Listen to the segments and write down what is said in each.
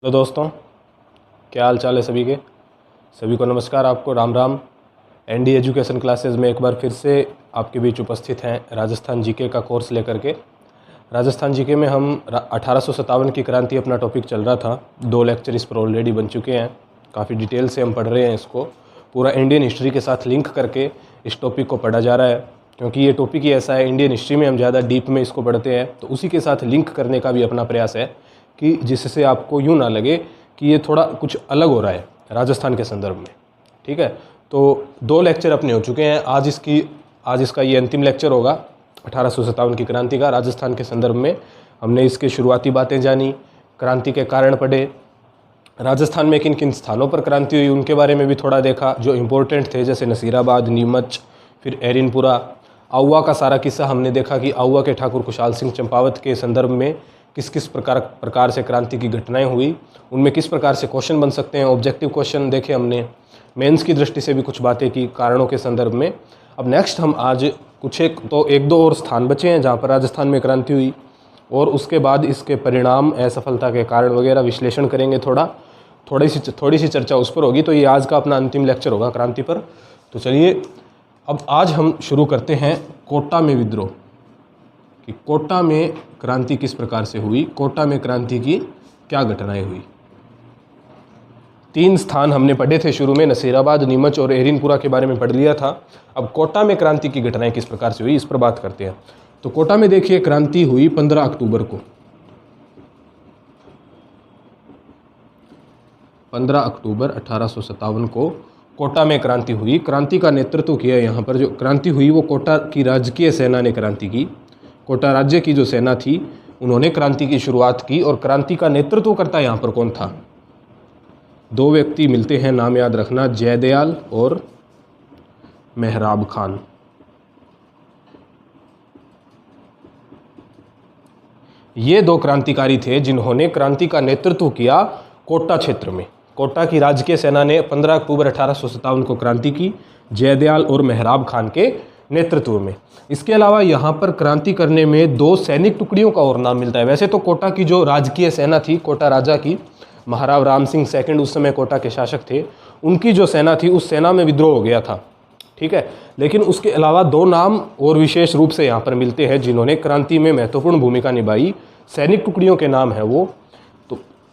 Hello दोस्तों, क्या हाल चाल है सभी को नमस्कार। आपको Ram Ram. ND education classes में एक बार फिर से आपके बीच उपस्थित हैं राजस्थान जीके का कोर्स लेकर के। राजस्थान जीके में हम 1857 की क्रांति अपना टॉपिक चल रहा था। 2 लेक्चर इस पर ऑलरेडी बन चुके हैं। काफ़ी डिटेल से हम पढ़ रहे हैं इसको। पूरा इंडियन हिस्ट्री के साथ लिंक करके इस टॉपिक को पढ़ा जा रहा है, क्योंकि ये टॉपिक ही ऐसा है, इंडियन हिस्ट्री में हम ज़्यादा डीप में इसको पढ़ते हैं, तो उसी के साथ लिंक करने का भी अपना प्रयास है कि जिससे आपको यूँ ना लगे कि ये थोड़ा कुछ अलग हो रहा है राजस्थान के संदर्भ में। ठीक है, तो 2 लेक्चर अपने हो चुके हैं। आज इसका ये अंतिम लेक्चर होगा 1857 की क्रांति का। राजस्थान के संदर्भ में हमने इसके शुरुआती बातें जानी, क्रांति के कारण पढ़े, राजस्थान में किन किन स्थानों पर क्रांति हुई उनके बारे में भी थोड़ा देखा जो इम्पोर्टेंट थे, जैसे नसीराबाद, नीमच, फिर एरिनपुरा। आउवा का सारा किस्सा हमने देखा कि आउवा के ठाकुर खुशहाल सिंह चंपावत के संदर्भ में किस किस प्रकार से क्रांति की घटनाएं हुई, उनमें किस प्रकार से क्वेश्चन बन सकते हैं। ऑब्जेक्टिव क्वेश्चन देखे हमने, मेंस की दृष्टि से भी कुछ बातें की कारणों के संदर्भ में। अब नेक्स्ट हम आज एक दो और स्थान बचे हैं जहां पर राजस्थान में क्रांति हुई, और उसके बाद इसके परिणाम, असफलता के कारण वगैरह विश्लेषण करेंगे। थोड़ी सी चर्चा उस पर होगी। तो ये आज का अपना अंतिम लेक्चर होगा क्रांति पर। तो चलिए अब आज हम शुरू करते हैं कोटा में विद्रोह, कि कोटा में क्रांति किस प्रकार से हुई, कोटा में क्रांति की क्या घटनाएं हुई। 3 स्थान हमने पढ़े थे शुरू में, नसीराबाद, नीमच और एरिनपुरा के बारे में पढ़ लिया था। अब कोटा में क्रांति की घटनाएं किस प्रकार से हुई इस पर बात करते हैं। तो कोटा में देखिए क्रांति हुई 15 अक्टूबर को। 15 अक्टूबर 1857 को कोटा में क्रांति हुई। क्रांति का नेतृत्व किया, यहाँ पर जो क्रांति हुई वो कोटा की राजकीय सेना ने क्रांति की। कोटा राज्य की जो सेना थी उन्होंने क्रांति की शुरुआत की। और क्रांति का नेतृत्व करता यहाँ पर कौन था? 2 व्यक्ति मिलते हैं, नाम याद रखना, जयदयाल और मेहराब खान। ये 2 क्रांतिकारी थे जिन्होंने क्रांति का नेतृत्व किया कोटा क्षेत्र में। कोटा की राजकीय सेना ने 15 अक्टूबर 1857 को क्रांति की, जयदयाल और मेहराब खान के नेतृत्व में। इसके अलावा यहाँ पर क्रांति करने में 2 सैनिक टुकड़ियों का और नाम मिलता है। वैसे तो कोटा की जो राजकीय सेना थी, कोटा राजा की, महाराव राम सिंह सेकंड उस समय कोटा के शासक थे, उनकी जो सेना थी उस सेना में विद्रोह हो गया था। ठीक है, लेकिन उसके अलावा 2 नाम और विशेष रूप से यहाँ पर मिलते हैं जिन्होंने क्रांति में महत्वपूर्ण भूमिका निभाई। सैनिक टुकड़ियों के नाम है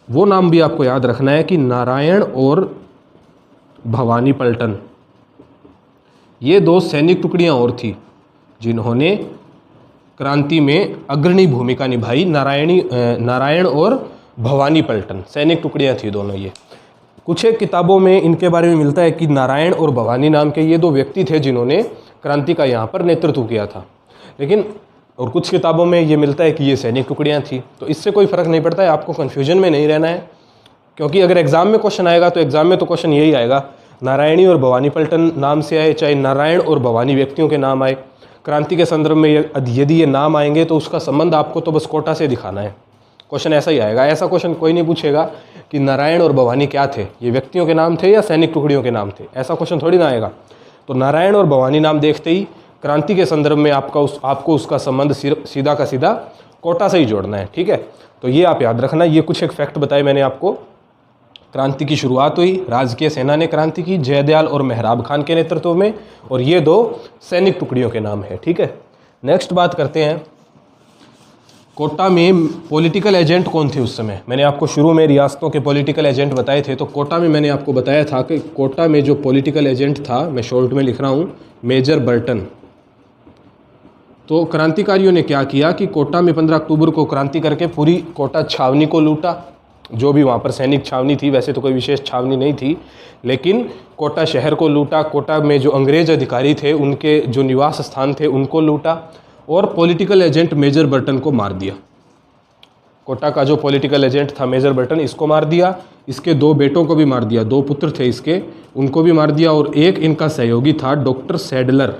वो नाम भी आपको याद रखना है कि नारायण और भवानी पलटन। ये 2 सैनिक टुकड़ियां और थी जिन्होंने क्रांति में अग्रणी भूमिका निभाई। नारायण और भवानी पलटन सैनिक टुकड़ियां थी दोनों। ये कुछ एक किताबों में इनके बारे में मिलता है कि नारायण और भवानी नाम के ये 2 व्यक्ति थे जिन्होंने क्रांति का यहाँ पर नेतृत्व किया था। लेकिन और कुछ किताबों में ये मिलता है कि ये सैनिक टुकड़ियाँ थी। तो इससे कोई फ़र्क नहीं पड़ता है, आपको कन्फ्यूजन में नहीं रहना है, क्योंकि अगर एग्ज़ाम में क्वेश्चन आएगा तो एग्ज़ाम में तो क्वेश्चन यही आएगा, नारायणी और भवानी पलटन नाम से आए, चाहे नारायण और भवानी व्यक्तियों के नाम आए। क्रांति के संदर्भ में यदि ये नाम आएंगे तो उसका संबंध आपको तो बस कोटा से दिखाना है। क्वेश्चन ऐसा ही आएगा। ऐसा क्वेश्चन कोई नहीं पूछेगा कि नारायण और भवानी क्या थे, ये व्यक्तियों के नाम थे या सैनिक टुकड़ियों के नाम थे, ऐसा क्वेश्चन थोड़ी ना आएगा। तो नारायण और भवानी नाम देखते ही क्रांति के संदर्भ में आपको उसका संबंध सीधा का सीधा कोटा से ही जोड़ना है। ठीक है, तो ये आप याद रखना। ये कुछ एक फैक्ट बताए मैंने आपको। क्रांति की शुरुआत हुई, राजकीय सेना ने क्रांति की, जयदयाल और मेहराब खान के नेतृत्व में, और ये 2 सैनिक टुकड़ियों के नाम है। ठीक है, नेक्स्ट बात करते हैं कोटा में पॉलिटिकल एजेंट कौन थे उस समय। मैंने आपको शुरू में रियासतों के पॉलिटिकल एजेंट बताए थे। तो कोटा में मैंने आपको बताया था कि कोटा में जो पॉलिटिकल एजेंट था, मैं शॉर्ट में लिख रहा हूँ, मेजर बर्टन। तो क्रांतिकारियों ने क्या किया कि कोटा में 15 अक्टूबर को क्रांति करके पूरी कोटा छावनी को लूटा। जो भी वहाँ पर सैनिक छावनी थी, वैसे तो कोई विशेष छावनी नहीं थी, लेकिन कोटा शहर को लूटा। कोटा में जो अंग्रेज अधिकारी थे उनके जो निवास स्थान थे उनको लूटा, और पॉलिटिकल एजेंट मेजर बर्टन को मार दिया। कोटा का जो पॉलिटिकल एजेंट था मेजर बर्टन, इसको मार दिया। इसके 2 बेटों को भी मार दिया, 2 पुत्र थे इसके, उनको भी मार दिया। और एक इनका सहयोगी था डॉक्टर सैडलर,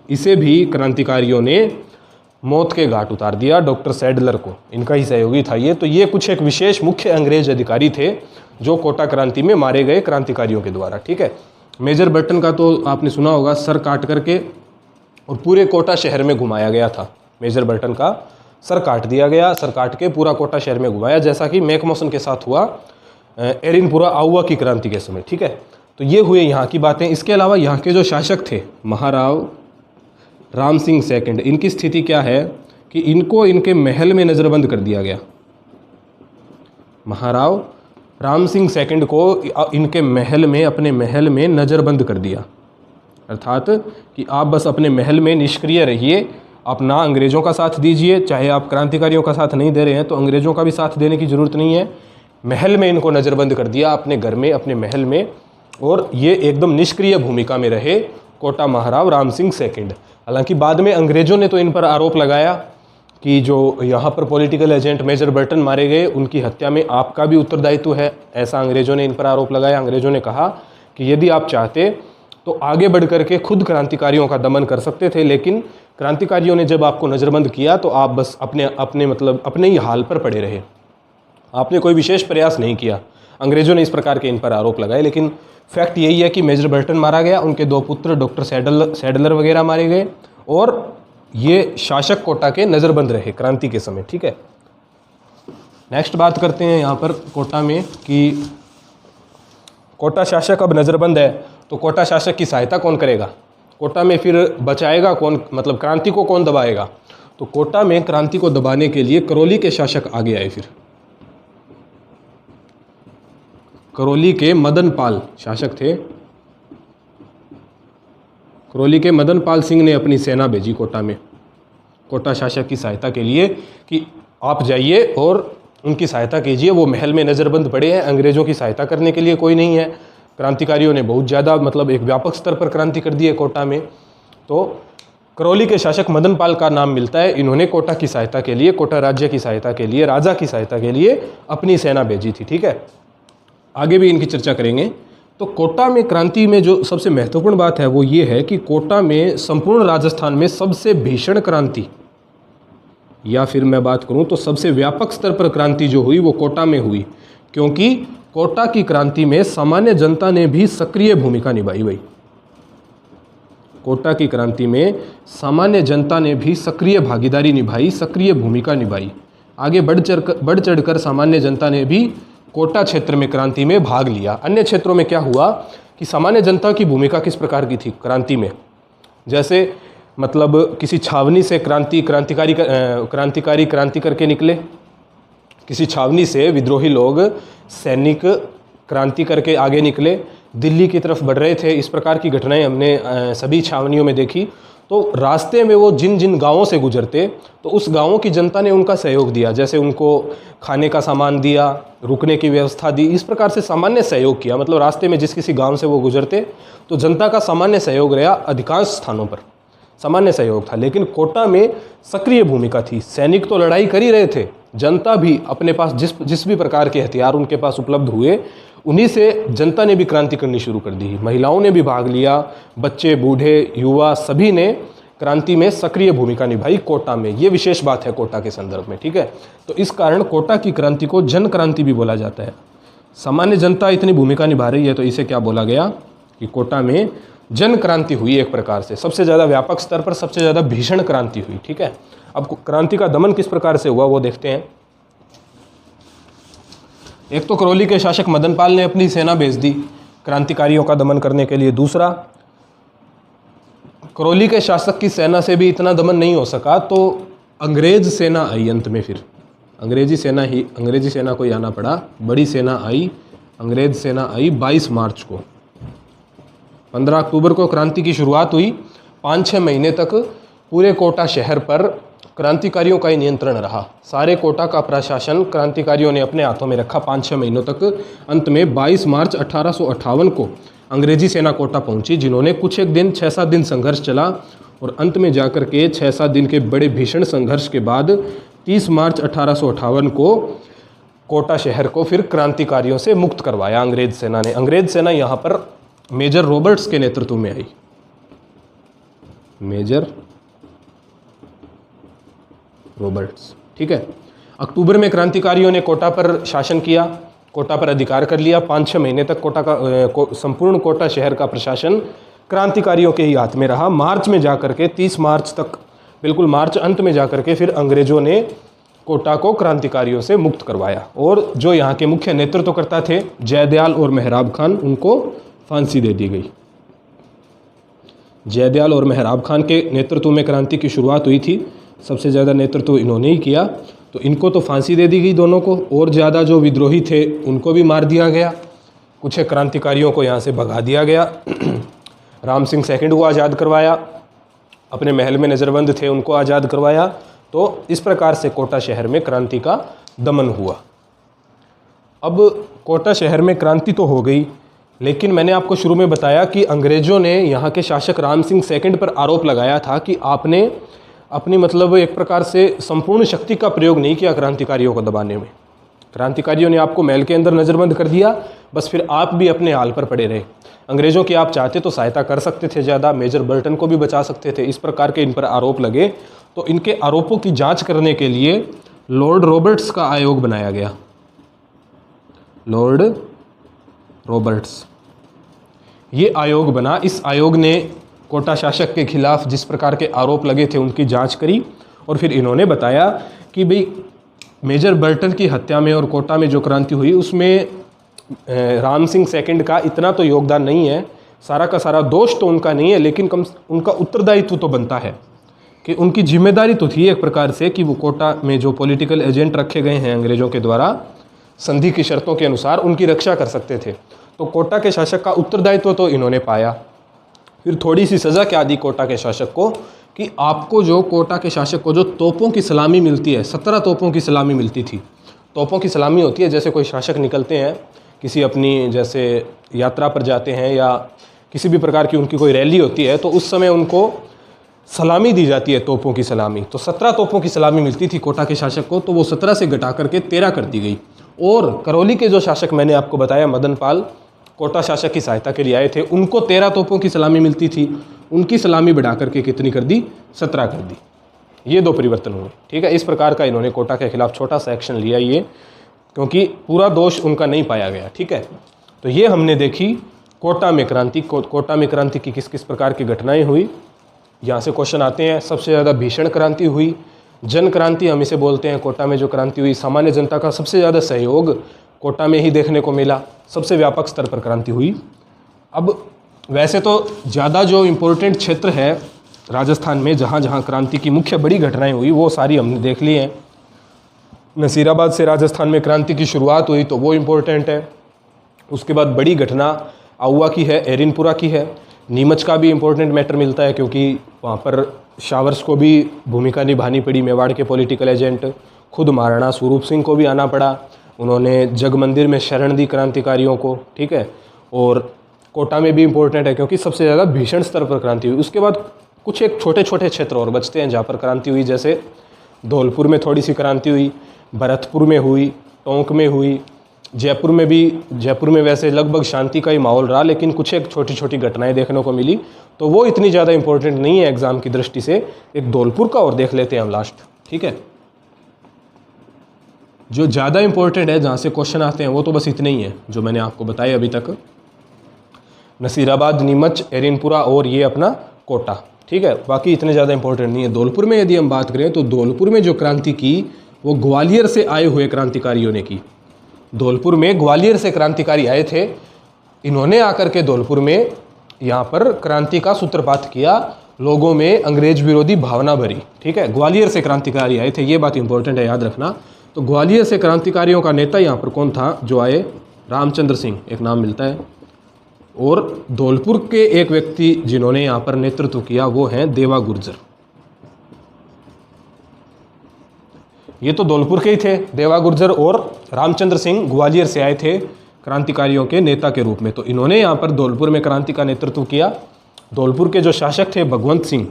इसे भी क्रांतिकारियों ने मौत के घाट उतार दिया। डॉक्टर सैडलर को, इनका ही सहयोगी था ये। तो ये कुछ एक विशेष मुख्य अंग्रेज अधिकारी थे जो कोटा क्रांति में मारे गए क्रांतिकारियों के द्वारा। ठीक है, मेजर बर्टन का तो आपने सुना होगा, सर काट करके और पूरे कोटा शहर में घुमाया गया था मेजर बर्टन का सर काट दिया गया, सर काट के पूरा कोटा शहर में घुमाया, जैसा कि मैकमोहन के साथ हुआ एरिनपुरा आउवा की क्रांति के समय। ठीक है, तो ये हुए यहाँ की बातें। इसके अलावा यहाँ के जो शासक थे महाराव राम सिंह सेकंड, इनकी स्थिति क्या है कि इनको इनके महल में नज़रबंद कर दिया गया। महाराव राम सिंह सेकंड को इनके महल में, अपने महल में नज़रबंद कर दिया, अर्थात कि आप बस अपने महल में निष्क्रिय रहिए, आप ना अंग्रेज़ों का साथ दीजिए, चाहे आप क्रांतिकारियों का साथ नहीं दे रहे हैं तो अंग्रेज़ों का भी साथ देने की ज़रूरत नहीं है। महल में इनको नज़रबंद कर दिया, अपने घर में, अपने महल में, और ये एकदम निष्क्रिय भूमिका में रहे कोटा महाराव राम सिंह सेकंड। हालांकि बाद में अंग्रेज़ों ने तो इन पर आरोप लगाया कि जो यहाँ पर पॉलिटिकल एजेंट मेजर बर्टन मारे गए, उनकी हत्या में आपका भी उत्तरदायित्व है, ऐसा अंग्रेज़ों ने इन पर आरोप लगाया। अंग्रेज़ों ने कहा कि यदि आप चाहते तो आगे बढ़ करके खुद क्रांतिकारियों का दमन कर सकते थे, लेकिन क्रांतिकारियों ने जब आपको नज़रबंद किया तो आप बस अपने ही हाल पर पड़े रहे, आपने कोई विशेष प्रयास नहीं किया। अंग्रेज़ों ने इस प्रकार के इन पर आरोप लगाए, लेकिन फैक्ट यही है कि मेजर बर्टन मारा गया, उनके 2 पुत्र डॉक्टर सैडलर वगैरह मारे गए, और ये शासक कोटा के नज़रबंद रहे क्रांति के समय। ठीक है, नेक्स्ट बात करते हैं यहाँ पर कोटा में कि कोटा शासक अब नज़रबंद है तो कोटा शासक की सहायता कौन करेगा, कोटा में फिर बचाएगा कौन, मतलब क्रांति को कौन दबाएगा। तो कोटा में क्रांति को दबाने के लिए करौली के शासक आगे आए। फिर करौली के मदन पाल शासक थे, करौली के मदन पाल सिंह ने अपनी सेना भेजी कोटा में, कोटा शासक की सहायता के लिए कि आप जाइए और उनकी सहायता कीजिए, वो महल में नज़रबंद पड़े हैं, अंग्रेज़ों की सहायता करने के लिए कोई नहीं है। क्रांतिकारियों ने बहुत ज़्यादा, मतलब एक व्यापक स्तर पर क्रांति कर दी है कोटा में। तो करौली के शासक मदन पाल का नाम मिलता है, इन्होंने कोटा की सहायता के लिए, कोटा राज्य की सहायता के लिए, राजा की सहायता के लिए अपनी सेना भेजी थी। ठीक है, आगे भी इनकी चर्चा करेंगे। तो कोटा में क्रांति में जो सबसे महत्वपूर्ण बात है वो ये है कि कोटा में संपूर्ण राजस्थान में सबसे भीषण क्रांति, या फिर मैं बात करूं तो सबसे व्यापक स्तर पर क्रांति जो हुई वो कोटा में हुई, क्योंकि कोटा की क्रांति में सामान्य जनता ने भी सक्रिय भूमिका निभाई। भाई, कोटा की क्रांति में सामान्य जनता ने भी सक्रिय भागीदारी निभाई, सक्रिय भूमिका निभाई। आगे बढ़ चढ़कर सामान्य जनता ने भी कोटा क्षेत्र में क्रांति में भाग लिया। अन्य क्षेत्रों में क्या हुआ कि सामान्य जनता की भूमिका किस प्रकार की थी क्रांति में, जैसे मतलब किसी छावनी से क्रांति करके निकले, किसी छावनी से विद्रोही लोग सैनिक क्रांति करके आगे निकले, दिल्ली की तरफ बढ़ रहे थे। इस प्रकार की घटनाएं हमने सभी छावनियों में देखी। तो रास्ते में वो जिन जिन गांवों से गुजरते तो उस गांवों की जनता ने उनका सहयोग दिया, जैसे उनको खाने का सामान दिया, रुकने की व्यवस्था दी, इस प्रकार से सामान्य सहयोग किया। मतलब रास्ते में जिस किसी गांव से वो गुजरते तो जनता का सामान्य सहयोग रहा, अधिकांश स्थानों पर सामान्य सहयोग था। लेकिन कोटा में सक्रिय भूमिका थी, सैनिक तो लड़ाई कर ही रहे थे, जनता भी अपने पास जिस भी प्रकार के हथियार उनके पास उपलब्ध हुए उन्हीं से जनता ने भी क्रांति करनी शुरू कर दी। महिलाओं ने भी भाग लिया, बच्चे, बूढ़े, युवा सभी ने क्रांति में सक्रिय भूमिका निभाई कोटा में। ये विशेष बात है कोटा के संदर्भ में। ठीक है, तो इस कारण कोटा की क्रांति को जन क्रांति भी बोला जाता है। सामान्य जनता इतनी भूमिका निभा रही है तो इसे क्या बोला गया कि कोटा में जन क्रांति हुई। एक प्रकार से सबसे ज़्यादा व्यापक स्तर पर सबसे ज़्यादा भीषण क्रांति हुई। ठीक है, अब क्रांति का दमन किस प्रकार से हुआ वो देखते हैं। एक तो करौली के शासक मदन पाल ने अपनी सेना भेज दी क्रांतिकारियों का दमन करने के लिए। दूसरा, करौली के शासक की सेना से भी इतना दमन नहीं हो सका तो अंग्रेज सेना आई अंत में। फिर अंग्रेजी सेना को ही आना पड़ा, बड़ी सेना आई, अंग्रेज सेना आई 22 मार्च को। 15 अक्टूबर को क्रांति की शुरुआत हुई। 5-6 महीने तक पूरे कोटा शहर पर क्रांतिकारियों का ही नियंत्रण रहा। सारे कोटा का प्रशासन क्रांतिकारियों ने अपने हाथों में रखा 5-6 महीनों तक। अंत में 22 मार्च 1858 को अंग्रेजी सेना कोटा पहुंची, जिन्होंने कुछ एक दिन 6-7 दिन संघर्ष चला और अंत में जाकर के 6-7 दिन के बड़े भीषण संघर्ष के बाद 30 मार्च 1858 को कोटा शहर को फिर क्रांतिकारियों से मुक्त करवाया अंग्रेज सेना ने। अंग्रेज सेना यहाँ पर मेजर रॉबर्ट्स के नेतृत्व में आई। मेजर रॉबर्ट्स, ठीक है। अक्टूबर में क्रांतिकारियों ने कोटा पर शासन किया, कोटा पर अधिकार कर लिया। 5-6 महीने तक कोटा का संपूर्ण कोटा शहर का प्रशासन क्रांतिकारियों के ही हाथ में रहा। मार्च में जाकर के 30 मार्च तक बिल्कुल मार्च अंत में जाकर के फिर अंग्रेजों ने कोटा को क्रांतिकारियों से मुक्त करवाया और जो यहाँ के मुख्य नेतृत्वकर्ता थे जयदयाल और मेहराब खान, उनको फांसी दे दी गई। जयदयाल और मेहराब खान के नेतृत्व में क्रांति की शुरुआत हुई थी, सबसे ज़्यादा नेतृत्व इन्होंने ही किया, तो इनको तो फांसी दे दी गई दोनों को, और ज़्यादा जो विद्रोही थे उनको भी मार दिया गया, कुछ क्रांतिकारियों को यहाँ से भगा दिया गया। राम सिंह सेकंड को आज़ाद करवाया, अपने महल में नज़रबंद थे उनको आज़ाद करवाया। तो इस प्रकार से कोटा शहर में क्रांति का दमन हुआ। अब कोटा शहर में क्रांति तो हो गई, लेकिन मैंने आपको शुरू में बताया कि अंग्रेज़ों ने यहाँ के शासक राम सिंह सेकंड पर आरोप लगाया था कि आपने अपनी मतलब एक प्रकार से संपूर्ण शक्ति का प्रयोग नहीं किया क्रांतिकारियों को दबाने में। क्रांतिकारियों ने आपको महल के अंदर नज़रबंद कर दिया, बस फिर आप भी अपने हाल पर पड़े रहे। अंग्रेज़ों की आप चाहते तो सहायता कर सकते थे ज़्यादा, मेजर बर्टन को भी बचा सकते थे। इस प्रकार के इन पर आरोप लगे, तो इनके आरोपों की जांच करने के लिए लॉर्ड रॉबर्ट्स का आयोग बनाया गया। लॉर्ड रॉबर्ट्स ये आयोग बना। इस आयोग ने कोटा शासक के खिलाफ जिस प्रकार के आरोप लगे थे उनकी जांच करी, और फिर इन्होंने बताया कि भाई मेजर बर्टन की हत्या में और कोटा में जो क्रांति हुई उसमें राम सिंह सेकंड का इतना तो योगदान नहीं है, सारा का सारा दोष तो उनका नहीं है, लेकिन उनका उत्तरदायित्व तो बनता है कि उनकी जिम्मेदारी तो थी एक प्रकार से कि वो कोटा में जो पॉलिटिकल एजेंट रखे गए हैं अंग्रेज़ों के द्वारा संधि की शर्तों के अनुसार उनकी रक्षा कर सकते थे। तो कोटा के शासक का उत्तरदायित्व तो इन्होंने पाया। फिर थोड़ी सी सज़ा क्या दी कोटा के शासक को कि आपको जो कोटा के शासक को जो तोपों की सलामी मिलती है, 17 तोपों की सलामी मिलती थी। तोपों की सलामी होती है जैसे कोई शासक निकलते हैं किसी अपनी जैसे यात्रा पर जाते हैं या किसी भी प्रकार की उनकी कोई रैली होती है, तो उस समय उनको सलामी दी जाती है, तोपों की सलामी। तो 17 तोपों की सलामी मिलती थी कोटा के शासक को, तो वो 17 से घटा करके 13 कर दी गई। और करौली के जो शासक मैंने आपको बताया मदन पाल, कोटा शासक की सहायता के लिए आए थे, उनको 13 तोपों की सलामी मिलती थी, उनकी सलामी बढ़ा करके कितनी कर दी? 17 कर दी। ये दो परिवर्तन हुए, ठीक है। इस प्रकार का इन्होंने कोटा के खिलाफ छोटा सा एक्शन लिया ये, क्योंकि पूरा दोष उनका नहीं पाया गया, ठीक है। तो ये हमने देखी कोटा में क्रांति। कोटा में क्रांति की किस किस प्रकार की घटनाएं हुई, यहाँ से क्वेश्चन आते हैं। सबसे ज़्यादा भीषण क्रांति हुई, जन क्रांति हम इसे बोलते हैं। कोटा में जो क्रांति हुई, सामान्य जनता का सबसे ज़्यादा सहयोग कोटा में ही देखने को मिला, सबसे व्यापक स्तर पर क्रांति हुई। अब वैसे तो ज़्यादा जो इम्पोर्टेंट क्षेत्र है राजस्थान में जहाँ जहाँ क्रांति की मुख्य बड़ी घटनाएं हुई वो सारी हमने देख ली हैं। नसीराबाद से राजस्थान में क्रांति की शुरुआत हुई तो वो इम्पोर्टेंट है। उसके बाद बड़ी घटना आउवा की है, एरिनपुरा की है। नीमच का भी इम्पोर्टेंट मैटर मिलता है क्योंकि वहाँ पर शावर्स को भी भूमिका निभानी पड़ी, मेवाड़ के पॉलिटिकल एजेंट। खुद महाराणा स्वरूप सिंह को भी आना पड़ा, उन्होंने जग मंदिर में शरण दी क्रांतिकारियों को, ठीक है। और कोटा में भी इम्पोर्टेंट है क्योंकि सबसे ज़्यादा भीषण स्तर पर क्रांति हुई। उसके बाद कुछ एक छोटे छोटे क्षेत्र और बचते हैं जहाँ पर क्रांति हुई, जैसे धौलपुर में थोड़ी सी क्रांति हुई, भरतपुर में हुई, टोंक में हुई, जयपुर में भी। जयपुर में वैसे लगभग शांति का ही माहौल रहा, लेकिन कुछ एक छोटी छोटी घटनाएं देखने को मिली, तो वो इतनी ज़्यादा इंपॉर्टेंट नहीं है एग्जाम की दृष्टि से। एक धौलपुर का और देख लेते हैं हम लास्ट, ठीक है। जो ज़्यादा इंपॉर्टेंट है जहाँ से क्वेश्चन आते हैं वो तो बस इतने ही है जो मैंने आपको बताया अभी तक। नसीराबाद, नीमच, एरिनपुरा और ये अपना कोटा, ठीक है। बाकी इतने ज़्यादा इंपॉर्टेंट नहीं है। धौलपुर में यदि हम बात करें तो धौलपुर में जो क्रांति की वो ग्वालियर से आए हुए क्रांतिकारियों ने की। धौलपुर में ग्वालियर से क्रांतिकारी आए थे, इन्होंने आकर के धौलपुर में यहाँ पर क्रांति का सूत्रपात किया, लोगों में अंग्रेज विरोधी भावना भरी, ठीक है। ग्वालियर से क्रांतिकारी आए थे, ये बात इंपॉर्टेंट है, याद रखना। तो ग्वालियर से क्रांतिकारियों का नेता यहाँ पर कौन था जो आए? रामचंद्र सिंह, एक नाम मिलता है। और धौलपुर के एक व्यक्ति जिन्होंने यहाँ पर नेतृत्व किया वो हैं देवा गुर्जर। ये तो धौलपुर के ही थे, देवा गुर्जर। और रामचंद्र सिंह ग्वालियर से आए थे क्रांतिकारियों के नेता के रूप में। तो इन्होंने यहाँ पर धौलपुर में क्रांति का नेतृत्व किया। धौलपुर के जो शासक थे भगवंत सिंह,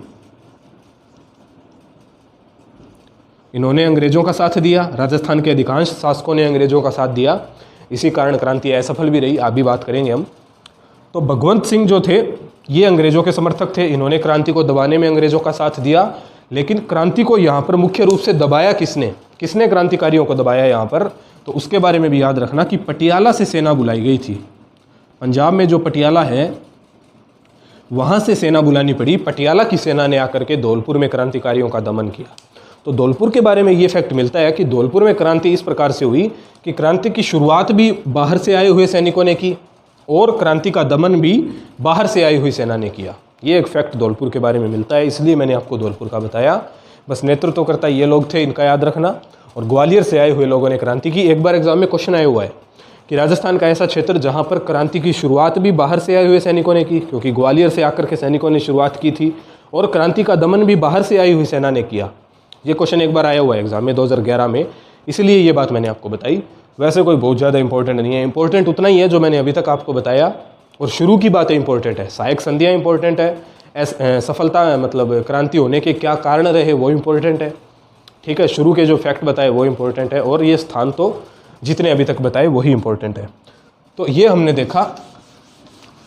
इन्होंने अंग्रेजों का साथ दिया। राजस्थान के अधिकांश शासकों ने अंग्रेजों का साथ दिया, इसी कारण क्रांति असफल भी रही, अभी बात करेंगे हम। तो भगवंत सिंह जो थे ये अंग्रेजों के समर्थक थे, इन्होंने क्रांति को दबाने में अंग्रेजों का साथ दिया। लेकिन क्रांति को यहाँ पर मुख्य रूप से दबाया किसने क्रांतिकारियों को दबाया यहाँ पर? तो उसके बारे में भी याद रखना कि पटियाला से सेना बुलाई गई थी। पंजाब में जो पटियाला है वहाँ से सेना बुलानी पड़ी, पटियाला की सेना ने आकर के धौलपुर में क्रांतिकारियों का दमन किया। तो धौलपुर के बारे में ये फैक्ट मिलता है कि धौलपुर में क्रांति इस प्रकार से हुई कि क्रांति की शुरुआत भी बाहर से आए हुए सैनिकों ने की और क्रांति का दमन भी बाहर से आई हुई सेना ने किया। ये एक फैक्ट धौलपुर के बारे में मिलता है, इसलिए मैंने आपको धौलपुर का बताया। बस नेतृत्वकर्ता ये लोग थे, इनका याद रखना। और ग्वालियर से आए हुए लोगों ने क्रांति की। एक बार एग्जाम में क्वेश्चन आया हुआ है कि राजस्थान का ऐसा क्षेत्र जहाँ पर क्रांति की शुरुआत भी बाहर से आए हुए सैनिकों ने की, क्योंकि ग्वालियर से आकर के सैनिकों ने शुरुआत की थी, और क्रांति का दमन भी बाहर से आई हुई सेना ने किया। ये क्वेश्चन एक बार आया हुआ है एग्जाम में 2011 में, इसलिए ये बात मैंने आपको बताई। वैसे कोई बहुत ज़्यादा इंपॉर्टेंट नहीं है, इंपॉर्टेंट उतना ही है जो मैंने अभी तक आपको बताया। और शुरू की बातें इंपॉर्टेंट है, सहायक संधियाँ इंपॉर्टेंट है, सफलता मतलब क्रांति होने के क्या कारण रहे वो इंपॉर्टेंट है, ठीक है। शुरू के जो फैक्ट बताए वो इंपॉर्टेंट है, और ये स्थान तो जितने अभी तक बताए वही इंपॉर्टेंट है। तो ये हमने देखा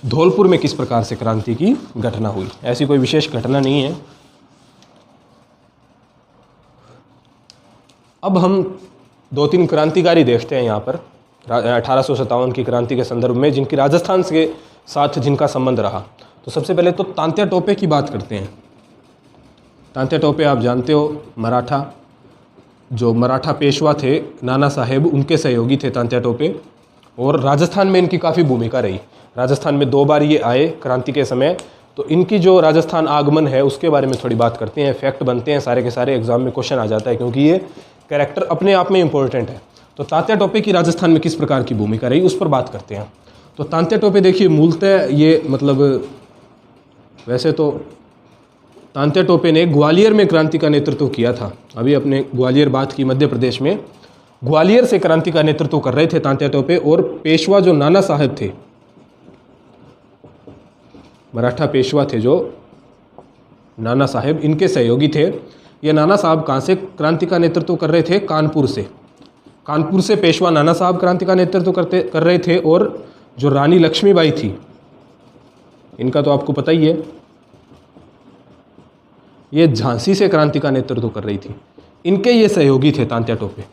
धौलपुर में किस प्रकार से क्रांति की घटना हुई। ऐसी कोई विशेष घटना नहीं है। अब हम 2-3 क्रांतिकारी देखते हैं यहाँ पर 1857 की क्रांति के संदर्भ में, जिनकी राजस्थान के साथ जिनका संबंध रहा। तो सबसे पहले तो तांत्या टोपे की बात करते हैं। तांत्या टोपे आप जानते हो, मराठा, जो मराठा पेशवा थे नाना साहेब, उनके सहयोगी थे तांत्या टोपे, और राजस्थान में इनकी काफ़ी भूमिका रही। राजस्थान में 2 बार ये आए क्रांति के समय। तो इनकी जो राजस्थान आगमन है उसके बारे में थोड़ी बात करते हैं। फैक्ट बनते हैं सारे के सारे, एग्जाम में क्वेश्चन आ जाता है, क्योंकि ये कैरेक्टर अपने आप में इंपॉर्टेंट है। तो तांत्या टोपे की राजस्थान में किस प्रकार की भूमिका रही उस पर बात करते हैं। तो तांत्या टोपे देखिए, मूलतः ये मतलब वैसे तो तांत्या टोपे ने ग्वालियर में क्रांति का नेतृत्व किया था। अभी अपने ग्वालियर बात की, मध्य प्रदेश में ग्वालियर से क्रांति का नेतृत्व कर रहे थे तांत्या टोपे। और पेशवा जो नाना साहब थे, मराठा पेशवा थे जो नाना साहेब, इनके सहयोगी थे। ये नाना साहब कहाँ से क्रांति का नेतृत्व कर रहे थे? कानपुर से। कानपुर से पेशवा नाना साहब क्रांति का नेतृत्व कर रहे थे। और जो रानी लक्ष्मीबाई थी, इनका तो आपको पता ही है, ये झांसी से क्रांति का नेतृत्व कर रही थी। इनके ये सहयोगी थे तांत्या टोपे।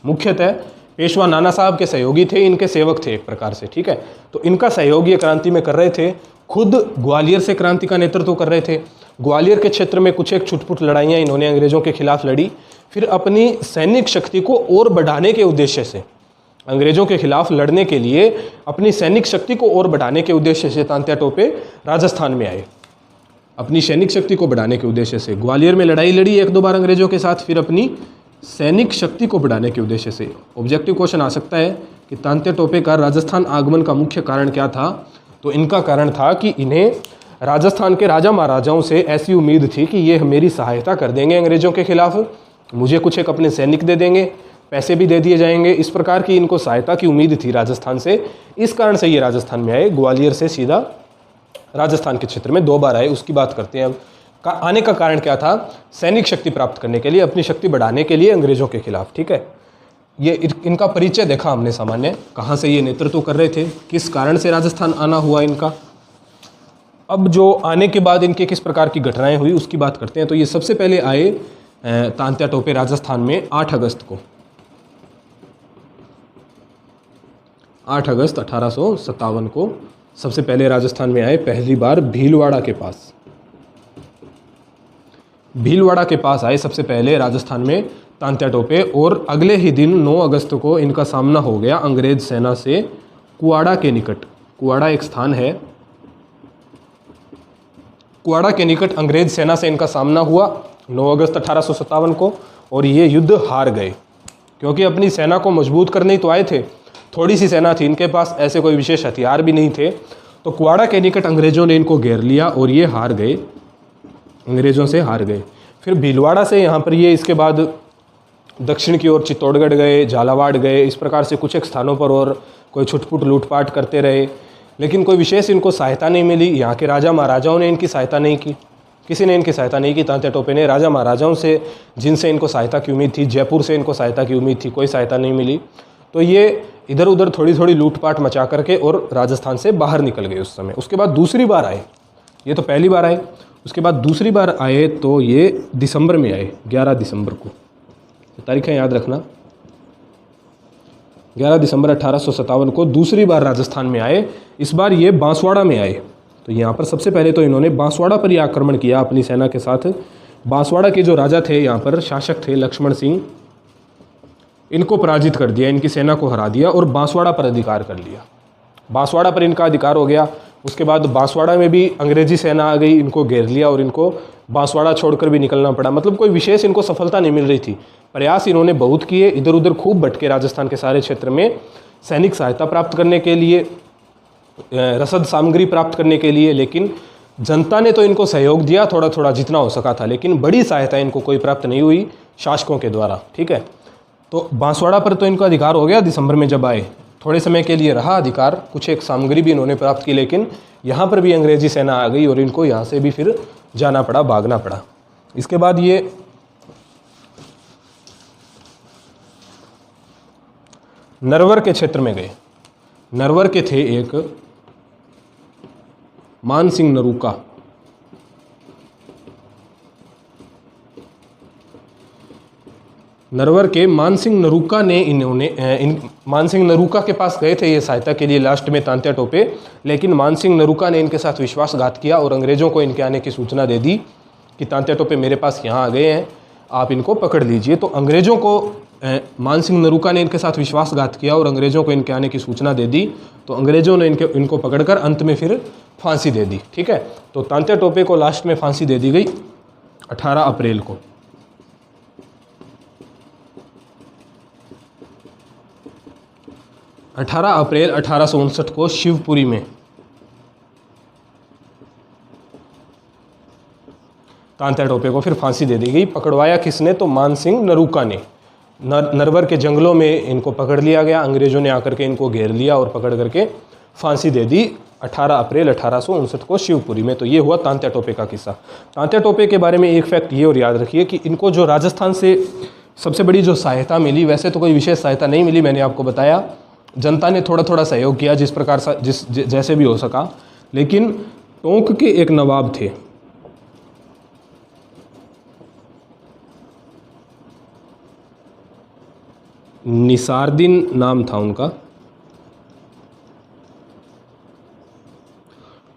मुख्यतः पेशवा नाना साहब के सहयोगी थे, इनके सेवक थे एक प्रकार से, ठीक है। तो इनका सहयोग ये क्रांति में कर रहे थे। खुद ग्वालियर से क्रांति का नेतृत्व कर रहे थे। ग्वालियर के क्षेत्र में कुछ एक छुटपुट लड़ाइयाँ इन्होंने अंग्रेजों के खिलाफ लड़ी। फिर अपनी सैनिक शक्ति को और बढ़ाने के उद्देश्य से, अंग्रेजों के खिलाफ लड़ने के लिए अपनी सैनिक शक्ति को और बढ़ाने के उद्देश्य से तांत्या टोपे राजस्थान में आए। अपनी सैनिक शक्ति को बढ़ाने के उद्देश्य से ग्वालियर में लड़ाई लड़ी 1-2 बार अंग्रेजों के साथ, फिर अपनी सैनिक शक्ति को बढ़ाने के उद्देश्य से। ऑब्जेक्टिव क्वेश्चन आ सकता है कि तांत्या टोपे का राजस्थान आगमन का मुख्य कारण क्या था? तो इनका कारण था कि इन्हें राजस्थान के राजा महाराजाओं से ऐसी उम्मीद थी कि ये मेरी सहायता कर देंगे अंग्रेजों के खिलाफ, मुझे कुछ एक अपने सैनिक दे देंगे, पैसे भी दे दिए जाएंगे। इस प्रकार की इनको सहायता की उम्मीद थी राजस्थान से। इस कारण से ये राजस्थान में आए। ग्वालियर से सीधा राजस्थान के क्षेत्र में 2 बार आए, उसकी बात करते हैं अब। आने का कारण क्या था? सैनिक शक्ति प्राप्त करने के लिए, अपनी शक्ति बढ़ाने के लिए अंग्रेजों के खिलाफ, ठीक है। ये इनका परिचय देखा हमने सामान्य, कहाँ से ये नेतृत्व कर रहे थे, किस कारण से राजस्थान आना हुआ इनका। अब जो आने के बाद इनके किस प्रकार की घटनाएं हुई उसकी बात करते हैं। तो ये सबसे पहले आए तांत्या टोपे राजस्थान में 8 अगस्त को, 8 अगस्त 1857 को सबसे पहले राजस्थान में आए। पहली बार भीलवाड़ा के पास, भीलवाड़ा के पास आए सबसे पहले राजस्थान में तांत्या टोपे। और अगले ही दिन 9 अगस्त को इनका सामना हो गया अंग्रेज सेना से कुआड़ा के निकट। कुआड़ा एक स्थान है, कुआड़ा के निकट अंग्रेज सेना से इनका सामना हुआ 9 अगस्त 1857 को। और ये युद्ध हार गए, क्योंकि अपनी सेना को मजबूत करने ही तो आए थे। थोड़ी सी सेना थी इनके पास, ऐसे कोई विशेष हथियार भी नहीं थे। तो कुआड़ा के निकट अंग्रेजों ने इनको घेर लिया और ये हार गए, अंग्रेजों से हार गए। फिर भीलवाड़ा से यहाँ पर ये इसके बाद दक्षिण की ओर चित्तौड़गढ़ गए, झालावाड़ गए, इस प्रकार से कुछ एक स्थानों पर और कोई छुटपुट लूटपाट करते रहे, लेकिन कोई विशेष इनको सहायता नहीं मिली। यहाँ के राजा महाराजाओं ने इनकी सहायता नहीं की, किसी ने इनकी सहायता नहीं की। तांत्या टोपे ने राजा महाराजाओं से, जिनसे इनको सहायता की उम्मीद थी, जयपुर से इनको सहायता की उम्मीद थी, कोई सहायता नहीं मिली। तो ये इधर उधर थोड़ी थोड़ी लूटपाट मचा करके और राजस्थान से बाहर निकल गए उस समय। उसके बाद दूसरी बार आए, ये तो पहली बार आए, उसके बाद दूसरी बार आए तो ये दिसंबर में आए, 11 दिसंबर को। तारीखें याद रखना, 11 दिसंबर 1857 को दूसरी बार राजस्थान में आए। इस बार ये बांसवाड़ा में आए। तो यहाँ पर सबसे पहले तो इन्होंने बांसवाड़ा पर ही आक्रमण किया अपनी सेना के साथ। बांसवाड़ा के जो राजा थे, यहाँ पर शासक थे लक्ष्मण सिंह, इनको पराजित कर दिया, इनकी सेना को हरा दिया और बांसवाड़ा पर अधिकार कर लिया। बांसवाड़ा पर इनका अधिकार हो गया। उसके बाद बांसवाड़ा में भी अंग्रेजी सेना आ गई, इनको घेर लिया और इनको बांसवाड़ा छोड़कर भी निकलना पड़ा। मतलब कोई विशेष इनको सफलता नहीं मिल रही थी। प्रयास इन्होंने बहुत किए, इधर उधर खूब भटके राजस्थान के सारे क्षेत्र में सैनिक सहायता प्राप्त करने के लिए, रसद सामग्री प्राप्त करने के लिए, लेकिन जनता ने तो इनको सहयोग दिया थोड़ा थोड़ा जितना हो सका था, लेकिन बड़ी सहायता इनको कोई प्राप्त नहीं हुई शासकों के द्वारा। ठीक है, तो बांसवाड़ा पर तो इनका अधिकार हो गया। दिसंबर में जब आए, थोड़े समय के लिए रहा अधिकार, कुछ एक सामग्री भी इन्होंने प्राप्त की, लेकिन यहाँ पर भी अंग्रेजी सेना आ गई और इनको यहाँ से भी फिर जाना पड़ा, भागना पड़ा। इसके बाद ये नरवर के क्षेत्र में गए। नरवर के थे एक मान सिंह नरूका। नरवर के मान सिंह नरूका ने मान सिंह नरूका के पास गए थे ये सहायता के लिए लास्ट में तांत्या टोपे, लेकिन मान सिंह नरूका ने इनके साथ विश्वासघात किया और अंग्रेजों को इनके आने की सूचना दे दी कि तांत्या टोपे मेरे पास यहाँ आ गए हैं, आप इनको पकड़ लीजिए। तो अंग्रेजों को मान सिंह नरूका ने इनके साथ विश्वासघात किया और अंग्रेजों को इनके आने की सूचना दे दी। तो अंग्रेजों ने इनको पकड़कर अंत में फिर फांसी दे दी। ठीक है, तो तांत्या टोपे को लास्ट में फांसी दे दी गई 18 अप्रैल को। 18 अप्रैल 1859 को शिवपुरी में तांत्या टोपे को फिर फांसी दे दी गई। पकड़वाया किसने? तो मान सिंह नरूका ने। नरवर के जंगलों में इनको पकड़ लिया गया, अंग्रेजों ने आकर के इनको घेर लिया और पकड़ करके फांसी दे दी 18 अप्रैल 1859 को शिवपुरी में। तो ये हुआ तांत्या टोपे का किस्सा। तांत्या टोपे के बारे में एक फैक्ट ये और याद रखिए कि इनको जो राजस्थान से सबसे बड़ी जो सहायता मिली, वैसे तो कोई विशेष सहायता नहीं मिली, मैंने आपको बताया, जनता ने थोड़ा थोड़ा सहयोग किया जिस प्रकार जैसे भी हो सका। लेकिन टोंक के एक नवाब थे, निसारदीन नाम था उनका।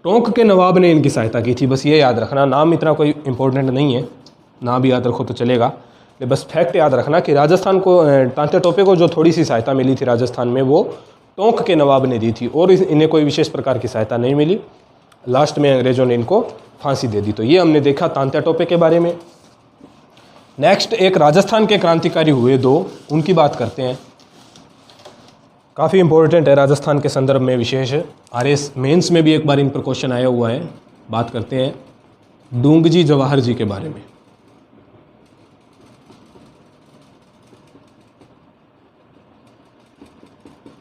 टोंक के नवाब ने इनकी सहायता की थी, बस ये याद रखना। नाम इतना कोई इंपॉर्टेंट नहीं है, नाम भी याद रखो तो चलेगा, बस फैक्ट याद रखना कि राजस्थान को, तांत्या टोपे को जो थोड़ी सी सहायता मिली थी राजस्थान में, वो टोंक के नवाब ने दी थी और इन्हें कोई विशेष प्रकार की सहायता नहीं मिली। लास्ट में अंग्रेजों ने इनको फांसी दे दी। तो ये हमने देखा तांत्या टोपे के बारे में। नेक्स्ट एक राजस्थान के क्रांतिकारी हुए दो, उनकी बात करते हैं। काफ़ी इंपॉर्टेंट है राजस्थान के संदर्भ में, विशेष RS मेंस में भी एक बार इन पर क्वेश्चन आया हुआ है। बात करते हैं डूंगजी जवाहर जी के बारे में।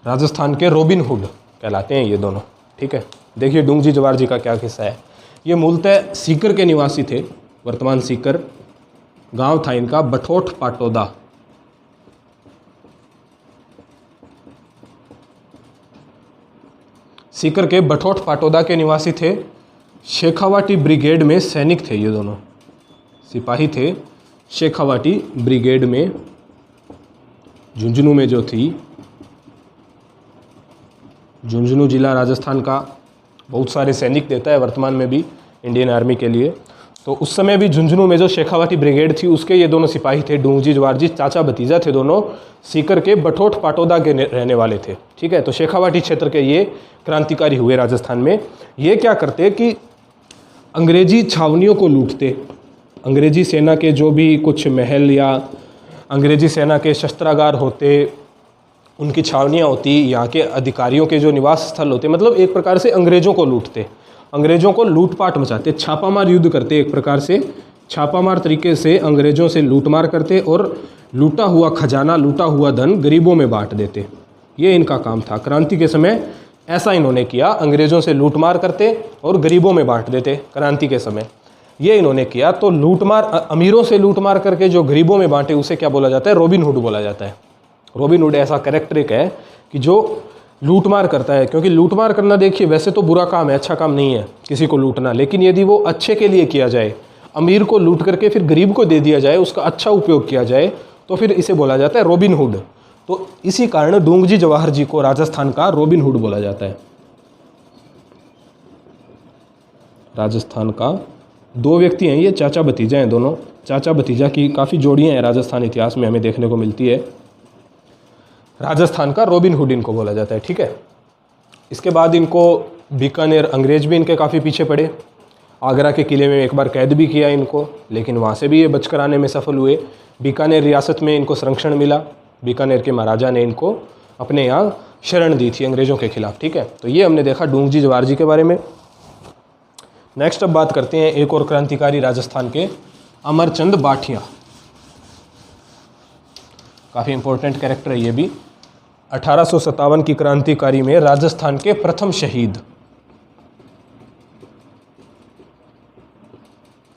राजस्थान के रॉबिन हुड कहलाते हैं ये दोनों। ठीक है, देखिए डूंगजी जवाहर जी का क्या किस्सा है। ये मूलतः सीकर के निवासी थे, वर्तमान सीकर। गांव था इनका बठोट पाटोदा। सीकर के बठोट पाटोदा के निवासी थे। शेखावाटी ब्रिगेड में सैनिक थे ये दोनों, सिपाही थे शेखावाटी ब्रिगेड में, झुंझुनू में जो थी। झुंझुनू जिला राजस्थान का बहुत सारे सैनिक देता है वर्तमान में भी इंडियन आर्मी के लिए। तो उस समय भी झुंझुनू में जो शेखावाटी ब्रिगेड थी उसके ये दोनों सिपाही थे। डूंगजी जवाहर जी चाचा भतीजा थे दोनों, सीकर के बठोट पाटोदा के रहने वाले थे। ठीक है, तो शेखावाटी क्षेत्र के ये क्रांतिकारी हुए राजस्थान में। ये क्या करते कि अंग्रेजी छावनियों को लूटते, अंग्रेजी सेना के जो भी कुछ महल या अंग्रेजी सेना के शस्त्रागार होते, उनकी छावनियाँ होती, यहाँ के अधिकारियों के जो निवास स्थल होते, मतलब एक प्रकार से अंग्रेजों को लूटते, अंग्रेजों को लूटपाट मचाते, छापामार युद्ध करते, एक प्रकार से छापामार तरीके से अंग्रेजों से लूटमार करते और लूटा हुआ खजाना, लूटा हुआ धन गरीबों में बांट देते। ये इनका काम था। क्रांति के समय ऐसा इन्होंने किया, अंग्रेजों से लूटमार करते और गरीबों में बांट देते। क्रांति के समय ये इन्होंने किया। तो लूटमार, अमीरों से लूटमार करके जो गरीबों में बांटे, उसे क्या बोला जाता है? रॉबिन हुड बोला जाता है। रॉबिन हुड ऐसा कैरेक्टरिक है कि जो लूटमार करता है, क्योंकि लूटमार करना देखिए वैसे तो बुरा काम है, अच्छा काम नहीं है किसी को लूटना, लेकिन यदि वो अच्छे के लिए किया जाए, अमीर को लूट करके फिर गरीब को दे दिया जाए, उसका अच्छा उपयोग किया जाए, तो फिर इसे बोला जाता है रॉबिन हुड। तो इसी कारण डूंगजी जवाहर जी को राजस्थान का रॉबिन हुड बोला जाता है। राजस्थान का, दो व्यक्ति हैं ये, चाचा भतीजा हैं दोनों, चाचा भतीजा की काफ़ी जोड़ियाँ हैं राजस्थान इतिहास में हमें देखने को मिलती है। राजस्थान का रॉबिन हुड इनको बोला जाता है, ठीक है। इसके बाद इनको बीकानेर, अंग्रेज भी इनके काफ़ी पीछे पड़े, आगरा के किले में एक बार कैद भी किया इनको, लेकिन वहाँ से भी ये बचकर आने में सफल हुए। बीकानेर रियासत में इनको संरक्षण मिला, बीकानेर के महाराजा ने इनको अपने यहाँ शरण दी थी अंग्रेज़ों के खिलाफ, ठीक है। तो ये हमने देखा डूंगजी जवाहर जी के बारे में। नेक्स्ट अब बात करते हैं एक और क्रांतिकारी राजस्थान के, अमरचंद बाठिया। काफ़ी इंपॉर्टेंट कैरेक्टर है ये भी। 1857 की क्रांतिकारी में राजस्थान के प्रथम शहीद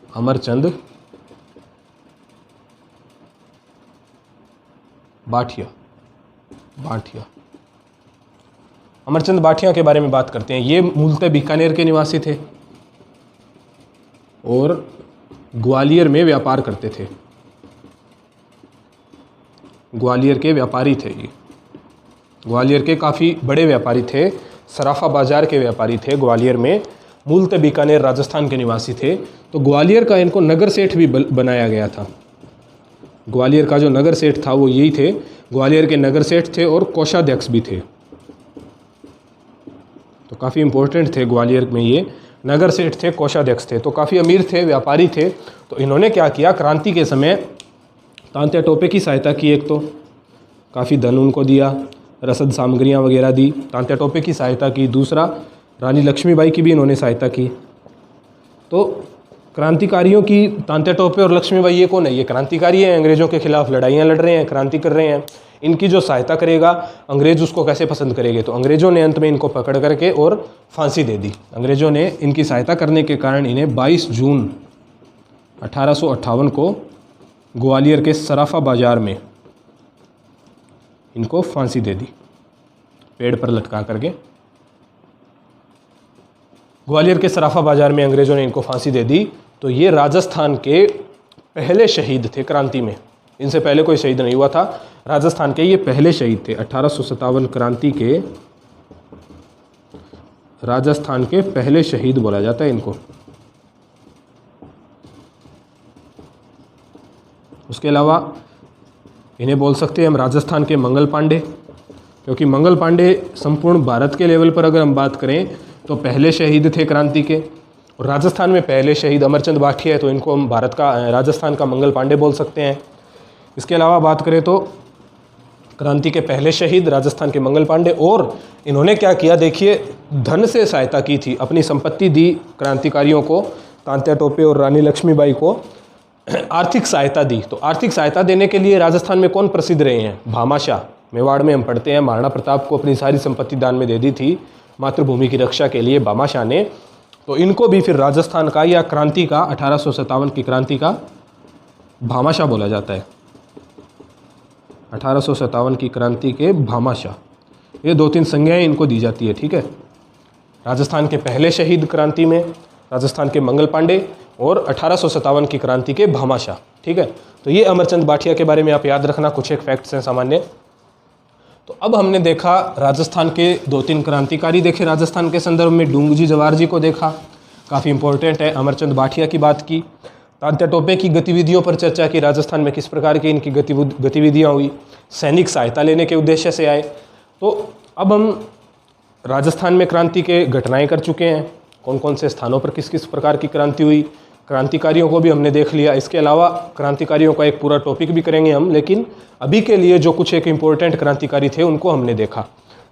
अमरचंद बाठिया। अमरचंद बाठिया के बारे में बात करते हैं। ये मूलतः बीकानेर के निवासी थे और ग्वालियर में व्यापार करते थे, ग्वालियर के व्यापारी थे ये, ग्वालियर के काफ़ी बड़े व्यापारी थे, सराफा बाजार के व्यापारी थे ग्वालियर में, मूलतः बीकानेर राजस्थान के निवासी थे। तो ग्वालियर का इनको नगर सेठ भी बनाया गया था। ग्वालियर का जो नगर सेठ था वो यही थे, ग्वालियर के नगर सेठ थे और कोषाध्यक्ष भी थे। तो काफ़ी इंपॉर्टेंट थे ग्वालियर में, ये नगर सेठ थे, कोषाध्यक्ष थे, तो काफ़ी अमीर थे, व्यापारी थे। तो इन्होंने क्या किया, क्रांति के समय तांत्या टोपे की सहायता की, एक तो काफ़ी धन उनको दिया, रसद सामग्रियाँ वगैरह दी, तांत्या टोपे की सहायता की। दूसरा, रानी लक्ष्मीबाई की भी इन्होंने सहायता की। तो क्रांतिकारियों की तांत्या टोपे और लक्ष्मीबाई ये कौन है, ये क्रांतिकारी हैं, अंग्रेज़ों के खिलाफ लड़ाइयाँ लड़ रहे हैं, क्रांति कर रहे हैं। इनकी जो सहायता करेगा अंग्रेज उसको कैसे पसंद करेंगे, तो अंग्रेज़ों ने अंत में इनको पकड़ करके और फांसी दे दी। अंग्रेज़ों ने इनकी सहायता करने के कारण इन्हें 22 जून 1858 को ग्वालियर के सराफा बाजार में इनको फांसी दे दी, पेड़ पर लटका करके। ग्वालियर के सराफा बाजार में अंग्रेज़ों ने इनको फांसी दे दी। तो ये राजस्थान के पहले शहीद थे क्रांति में, इनसे पहले कोई शहीद नहीं हुआ था। राजस्थान के ये पहले शहीद थे, 1857 क्रांति के राजस्थान के पहले शहीद बोला जाता है इनको। उसके अलावा इन्हें बोल सकते हैं हम राजस्थान के मंगल पांडे, क्योंकि मंगल पांडे संपूर्ण भारत के लेवल पर अगर हम बात करें तो पहले शहीद थे क्रांति के, और राजस्थान में पहले शहीद अमरचंद बाठिया है, तो इनको हम भारत का, राजस्थान का मंगल पांडे बोल सकते हैं। इसके अलावा बात करें तो क्रांति के पहले शहीद राजस्थान के मंगल पांडे, और इन्होंने क्या किया देखिए, धन से सहायता की थी, अपनी संपत्ति दी क्रांतिकारियों को, तांत्या टोपे और रानी लक्ष्मीबाई को आर्थिक सहायता दी। तो आर्थिक सहायता देने के लिए राजस्थान में कौन प्रसिद्ध रहे हैं, भामाशाह। मेवाड़ में हम पढ़ते हैं महाराणा प्रताप को अपनी सारी संपत्ति दान में दे दी थी मातृभूमि की रक्षा के लिए भामाशाह ने। तो इनको भी फिर राजस्थान का या क्रांति का, 1857 की क्रांति का भामाशाह बोला जाता है। 1857 की क्रांति के भामाशाह, ये 2-3 संज्ञाएं इनको दी जाती है, ठीक है। राजस्थान के पहले शहीद क्रांति में राजस्थान के मंगल पांडे, और 1857 की क्रांति के भामाशाह, ठीक है। तो ये अमरचंद बाठिया के बारे में आप याद रखना, कुछ एक फैक्ट्स हैं सामान्य। तो अब हमने देखा राजस्थान के 2-3 क्रांतिकारी देखे राजस्थान के संदर्भ में, डूंगजी जवाहर जी को देखा, काफ़ी इंपॉर्टेंट है। अमरचंद बाठिया की बात की, तांत्या टोपे की गतिविधियों पर चर्चा की, राजस्थान में किस प्रकार की इनकी गतिविधियाँ हुई, सैनिक सहायता लेने के उद्देश्य से आए। तो अब हम राजस्थान में क्रांति के घटनाएं कर चुके हैं, कौन कौन से स्थानों पर किस किस प्रकार की क्रांति हुई, क्रांतिकारियों को भी हमने देख लिया। इसके अलावा क्रांतिकारियों का एक पूरा टॉपिक भी करेंगे हम, लेकिन अभी के लिए जो कुछ एक इम्पोर्टेंट क्रांतिकारी थे उनको हमने देखा।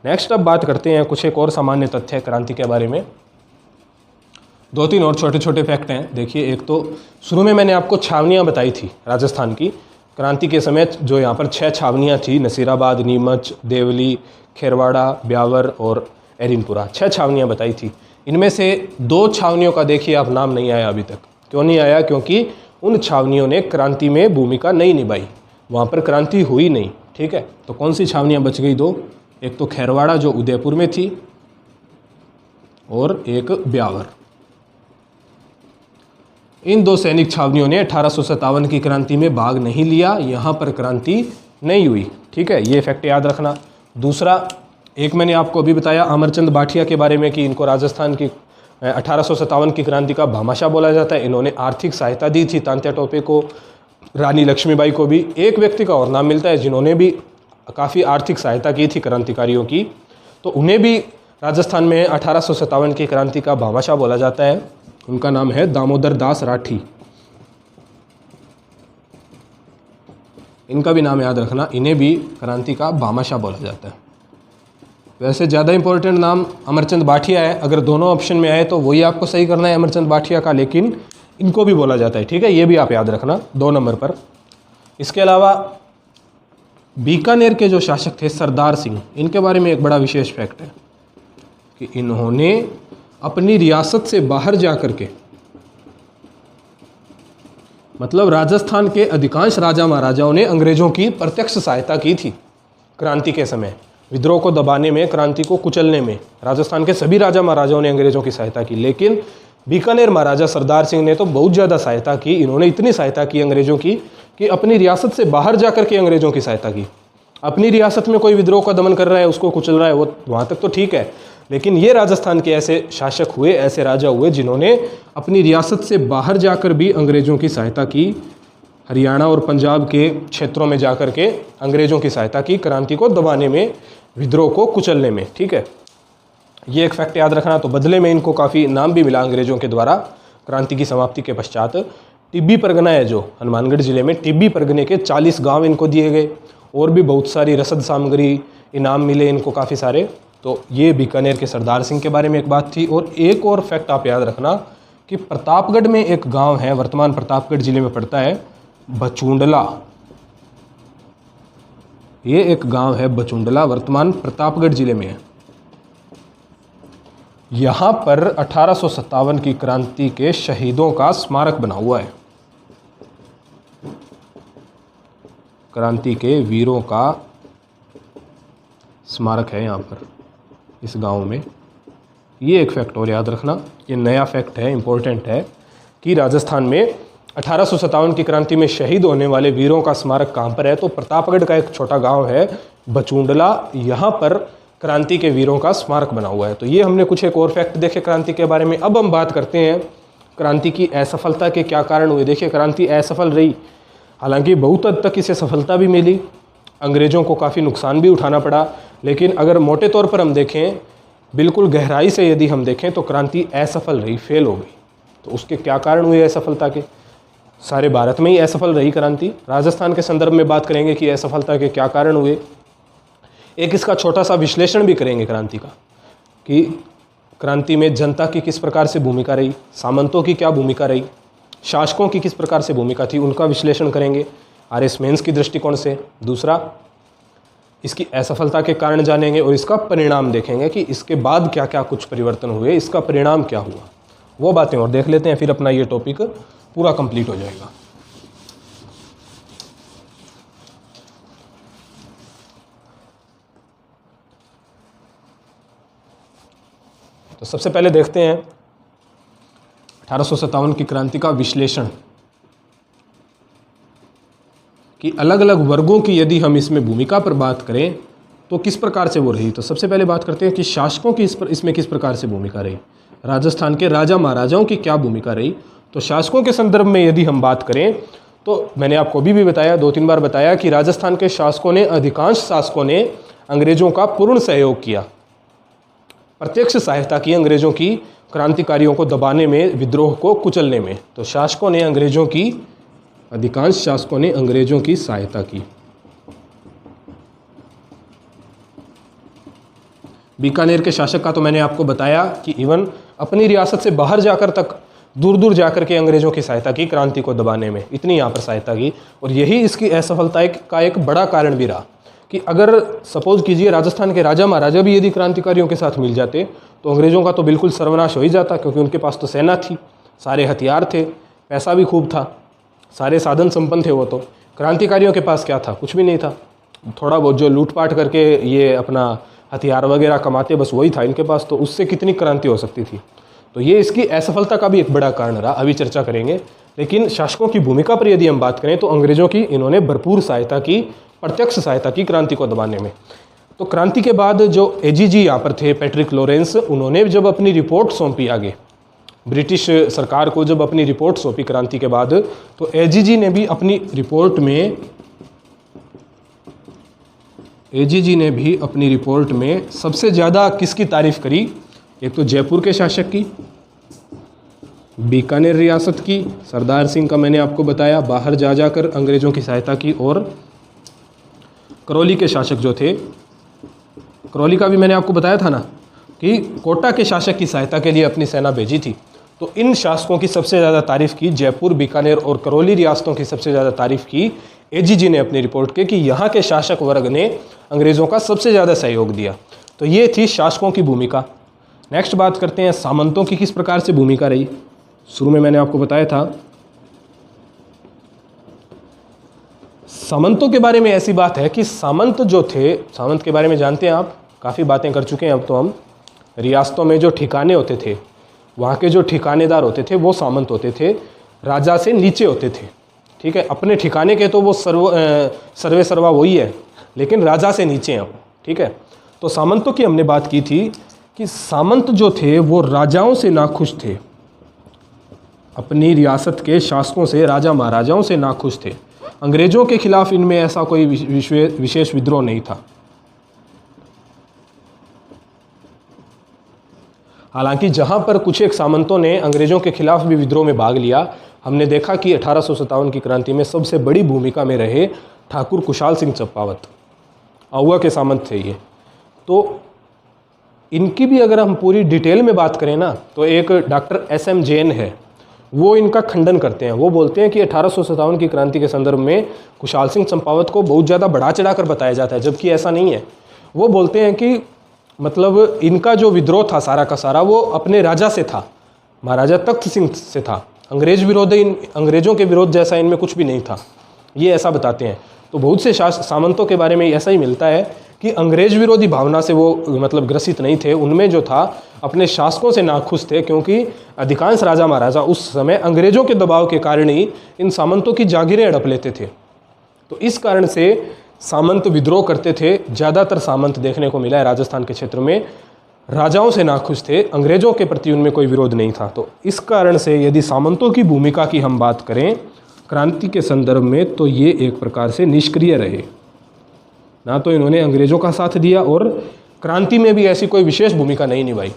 नेक्स्ट अब बात करते हैं कुछ एक और सामान्य तथ्य क्रांति के बारे में। 2-3 और छोटे छोटे फैक्ट हैं। देखिए, एक तो शुरू में मैंने आपको छावनियाँ बताई थी राजस्थान की, क्रांति के समय जो यहाँ पर 6 छावनियाँ थी, नसीराबाद, नीमच, देवली, खेरवाड़ा, ब्यावर और एरिनपुरा, 6 छावनियाँ बताई थी। इनमें से 2 छावनियों का देखिए आप नाम नहीं आया अभी तक। क्यों नहीं आया? क्योंकि उन छावनियों ने क्रांति में भूमिका नहीं निभाई, वहाँ पर क्रांति हुई नहीं, ठीक है। तो कौन सी छावनियाँ बच गई? 2, एक तो खेरवाड़ा जो उदयपुर में थी, और एक ब्यावर। इन 2 सैनिक छावनियों ने 1857 की क्रांति में भाग नहीं लिया, यहाँ पर क्रांति नहीं हुई, ठीक है। ये फैक्ट याद रखना। दूसरा, एक मैंने आपको अभी बताया अमरचंद बाठिया के बारे में कि इनको राजस्थान की 1857 की क्रांति का भामाशाह बोला जाता है। इन्होंने आर्थिक सहायता दी थी तांत्या टोपे को, रानी लक्ष्मीबाई को भी। एक व्यक्ति का और नाम मिलता है जिन्होंने भी काफ़ी आर्थिक सहायता की थी क्रांतिकारियों की, तो उन्हें भी राजस्थान में 1857 की क्रांति का भामाशाह बोला जाता है। उनका नाम है दामोदर दास राठी। इनका भी नाम याद रखना, इन्हें भी क्रांति का भामाशाह बोला जाता है। वैसे ज़्यादा इंपॉर्टेंट नाम अमरचंद बाठिया है। अगर दोनों ऑप्शन में आए तो वही आपको सही करना है अमरचंद बाठिया का, लेकिन इनको भी बोला जाता है, ठीक है, ये भी आप याद रखना 2 नंबर पर। इसके अलावा बीकानेर के जो शासक थे सरदार सिंह, इनके बारे में एक बड़ा विशेष फैक्ट है कि इन्होंने अपनी रियासत से बाहर जा कर के, मतलब राजस्थान के अधिकांश राजा महाराजाओं ने अंग्रेजों की प्रत्यक्ष सहायता की थी क्रांति के समय। विद्रोह को दबाने में, क्रांति को कुचलने में राजस्थान के सभी राजा महाराजाओं ने अंग्रेजों की सहायता की, लेकिन बीकानेर महाराजा सरदार सिंह ने तो बहुत ज़्यादा सहायता की। इन्होंने इतनी सहायता की अंग्रेजों की कि अपनी रियासत से बाहर जाकर के अंग्रेजों की सहायता की। अपनी रियासत में कोई विद्रोह का दमन कर रहा है, उसको कुचल रहा है, वो वहाँ तक तो ठीक है, लेकिन ये राजस्थान के ऐसे शासक हुए, ऐसे राजा हुए जिन्होंने अपनी रियासत से बाहर जाकर भी अंग्रेजों की सहायता की। हरियाणा और पंजाब के क्षेत्रों में जाकर के अंग्रेजों की सहायता की क्रांति को दबाने में, विद्रोह को कुचलने में, ठीक है, ये एक फैक्ट याद रखना। तो बदले में इनको काफ़ी इनाम भी मिला अंग्रेजों के द्वारा क्रांति की समाप्ति के पश्चात। टिब्बी परगना है जो हनुमानगढ़ जिले में, टिब्बी परगने के 40 गांव इनको दिए गए, और भी बहुत सारी रसद सामग्री, इनाम मिले इनको काफ़ी सारे। तो ये बीकानेर के सरदार सिंह के बारे में एक बात थी। और एक और फैक्ट आप याद रखना कि प्रतापगढ़ में एक गांव है, वर्तमान प्रतापगढ़ जिले में पड़ता है, बचूंडला। ये एक गांव है बचूंडला, वर्तमान प्रतापगढ़ जिले में है। यहाँ पर 1857 की क्रांति के शहीदों का स्मारक बना हुआ है। क्रांति के वीरों का स्मारक है यहाँ पर इस गांव में। ये एक फैक्ट और याद रखना, ये नया फैक्ट है, इम्पोर्टेंट है कि राजस्थान में 1857 की क्रांति में शहीद होने वाले वीरों का स्मारक कहाँ पर है, तो प्रतापगढ़ का एक छोटा गांव है बचूंडला, यहाँ पर क्रांति के वीरों का स्मारक बना हुआ है। तो ये हमने कुछ एक और फैक्ट देखे क्रांति के बारे में। अब हम बात करते हैं क्रांति की असफलता के क्या कारण हुए। देखिए, क्रांति असफल रही, हालांकि बहुत हद तक इसे सफलता भी मिली, अंग्रेज़ों को काफ़ी नुकसान भी उठाना पड़ा, लेकिन अगर मोटे तौर पर हम देखें, बिल्कुल गहराई से यदि हम देखें तो क्रांति असफल रही, फेल हो गई। तो उसके क्या कारण हुए असफलता के? सारे भारत में ही असफल रही क्रांति। राजस्थान के संदर्भ में बात करेंगे कि असफलता के क्या कारण हुए। एक इसका छोटा सा विश्लेषण भी करेंगे क्रांति का, कि क्रांति में जनता की किस प्रकार से भूमिका रही, सामंतों की क्या भूमिका रही, शासकों की किस प्रकार से भूमिका थी, उनका विश्लेषण करेंगे आर.एस. मेंस की दृष्टिकोण से। दूसरा, इसकी असफलता के कारण जानेंगे और इसका परिणाम देखेंगे कि इसके बाद क्या क्या कुछ परिवर्तन हुए, इसका परिणाम क्या हुआ, वो बातें और देख लेते हैं। फिर अपना ये टॉपिक पूरा कंप्लीट हो जाएगा। तो सबसे पहले देखते हैं 1857 की क्रांति का विश्लेषण, कि अलग अलग वर्गों की यदि हम इसमें भूमिका पर बात करें तो किस प्रकार से वो रही। तो सबसे पहले बात करते हैं कि शासकों की इसमें किस प्रकार से भूमिका रही, राजस्थान के राजा महाराजाओं की क्या भूमिका रही। तो शासकों के संदर्भ में यदि हम बात करें तो मैंने आपको अभी भी बताया, 2-3 बार बताया कि राजस्थान के शासकों ने, अधिकांश शासकों ने अंग्रेजों का पूर्ण सहयोग किया, प्रत्यक्ष सहायता की अंग्रेजों की क्रांतिकारियों को दबाने में, विद्रोह को कुचलने में। तो शासकों ने अंग्रेजों की, अधिकांश शासकों ने अंग्रेजों की सहायता की। बीकानेर के शासक का तो मैंने आपको बताया कि इवन अपनी रियासत से बाहर जाकर तक, दूर दूर जाकर के अंग्रेजों की सहायता की क्रांति को दबाने में, इतनी यहाँ पर सहायता की। और यही इसकी असफलता का एक बड़ा कारण भी रहा कि अगर सपोज कीजिए राजस्थान के राजा महाराजा भी यदि क्रांतिकारियों के साथ मिल जाते तो अंग्रेजों का तो बिल्कुल सर्वनाश हो ही जाता, क्योंकि उनके पास तो सेना थी, सारे हथियार थे, पैसा भी खूब था, सारे साधन संपन्न थे। वो तो क्रांतिकारियों के पास क्या था? कुछ भी नहीं था। थोड़ा बहुत जो लूटपाट करके ये अपना हथियार वगैरह कमाते, बस वही था इनके पास। तो उससे कितनी क्रांति हो सकती थी। तो ये इसकी असफलता का भी एक बड़ा कारण रहा, अभी चर्चा करेंगे। लेकिन शासकों की भूमिका पर यदि हम बात करें तो अंग्रेजों की इन्होंने भरपूर सहायता की, प्रत्यक्ष सहायता की क्रांति को दबाने में। तो क्रांति के बाद जो एजीजी यहाँ पर थे, पैट्रिक लॉरेंस, उन्होंने जब अपनी रिपोर्ट सौंपी आगे ब्रिटिश सरकार को जब अपनी रिपोर्ट सौंपी क्रांति के बाद, तो एजीजी ने भी अपनी रिपोर्ट में सबसे ज़्यादा किसकी तारीफ करी? एक तो जयपुर के शासक की, बीकानेर रियासत की, सरदार सिंह का मैंने आपको बताया, बाहर जा जाकर अंग्रेज़ों की सहायता की, और करौली के शासक जो थे, करौली का भी मैंने आपको बताया था ना कि कोटा के शासक की सहायता के लिए अपनी सेना भेजी थी। तो इन शासकों की सबसे ज़्यादा तारीफ़ की, जयपुर, बीकानेर और करौली रियासतों की सबसे ज़्यादा तारीफ़ की एजीजी ने अपनी रिपोर्ट के कि यहाँ के शासक वर्ग ने अंग्रेज़ों का सबसे ज़्यादा सहयोग दिया। तो ये थी शासकों की भूमिका। नेक्स्ट बात करते हैं सामंतों की किस प्रकार से भूमिका रही। शुरू में मैंने आपको बताया था सामंतों के बारे में ऐसी बात है कि सामंत जो थे, सामंत के बारे में जानते हैं आप, काफ़ी बातें कर चुके हैं अब तो हम। रियासतों में जो ठिकाने होते थे, वहाँ के जो ठिकानेदार होते थे वो सामंत होते थे, राजा से नीचे होते थे। ठीक है, अपने ठिकाने के तो वो सर्वे सर्वा वही है, लेकिन राजा से नीचे हैं वो। ठीक है, तो सामंतों की हमने बात की थी कि सामंत जो थे वो राजाओं से नाखुश थे, अपनी रियासत के शासकों से, राजा महाराजाओं से नाखुश थे। अंग्रेज़ों के खिलाफ इनमें ऐसा कोई विशेष विद्रोह नहीं था। हालांकि जहां पर कुछ एक सामंतों ने अंग्रेज़ों के खिलाफ भी विद्रोह में भाग लिया, हमने देखा कि 1857 की क्रांति में सबसे बड़ी भूमिका में रहे ठाकुर कुशाल सिंह चंपावत, आहुआ के सामंत थे ये। तो इनकी भी अगर हम पूरी डिटेल में बात करें ना, तो एक डॉक्टर SM जैन है, वो इनका खंडन करते हैं। वो बोलते हैं कि 1857 की क्रांति के संदर्भ में कुशाल सिंह चंपावत को बहुत ज़्यादा बढ़ा चढ़ा कर बताया जाता है, जबकि ऐसा नहीं है। वो बोलते हैं कि मतलब इनका जो विद्रोह था सारा का सारा वो अपने राजा से था, महाराजा तख्त सिंह से था। अंग्रेज़ों के विरोध जैसा इनमें कुछ भी नहीं था, ये ऐसा बताते हैं। तो बहुत से सामंतों के बारे में ऐसा ही मिलता है कि अंग्रेज विरोधी भावना से वो मतलब ग्रसित नहीं थे। उनमें जो था अपने शासकों से नाखुश थे, क्योंकि अधिकांश राजा महाराजा उस समय अंग्रेज़ों के दबाव के कारण ही इन सामंतों की जागीरें हड़प लेते थे। तो इस कारण से सामंत विद्रोह करते थे। ज़्यादातर सामंत देखने को मिला है राजस्थान के क्षेत्र में राजाओं से नाखुश थे, अंग्रेज़ों के प्रति उनमें कोई विरोध नहीं था। तो इस कारण से यदि सामंतों की भूमिका की हम बात करें क्रांति के संदर्भ में, तो ये एक प्रकार से निष्क्रिय रहे। ना तो इन्होंने अंग्रेज़ों का साथ दिया और क्रांति में भी ऐसी कोई विशेष भूमिका नहीं निभाई।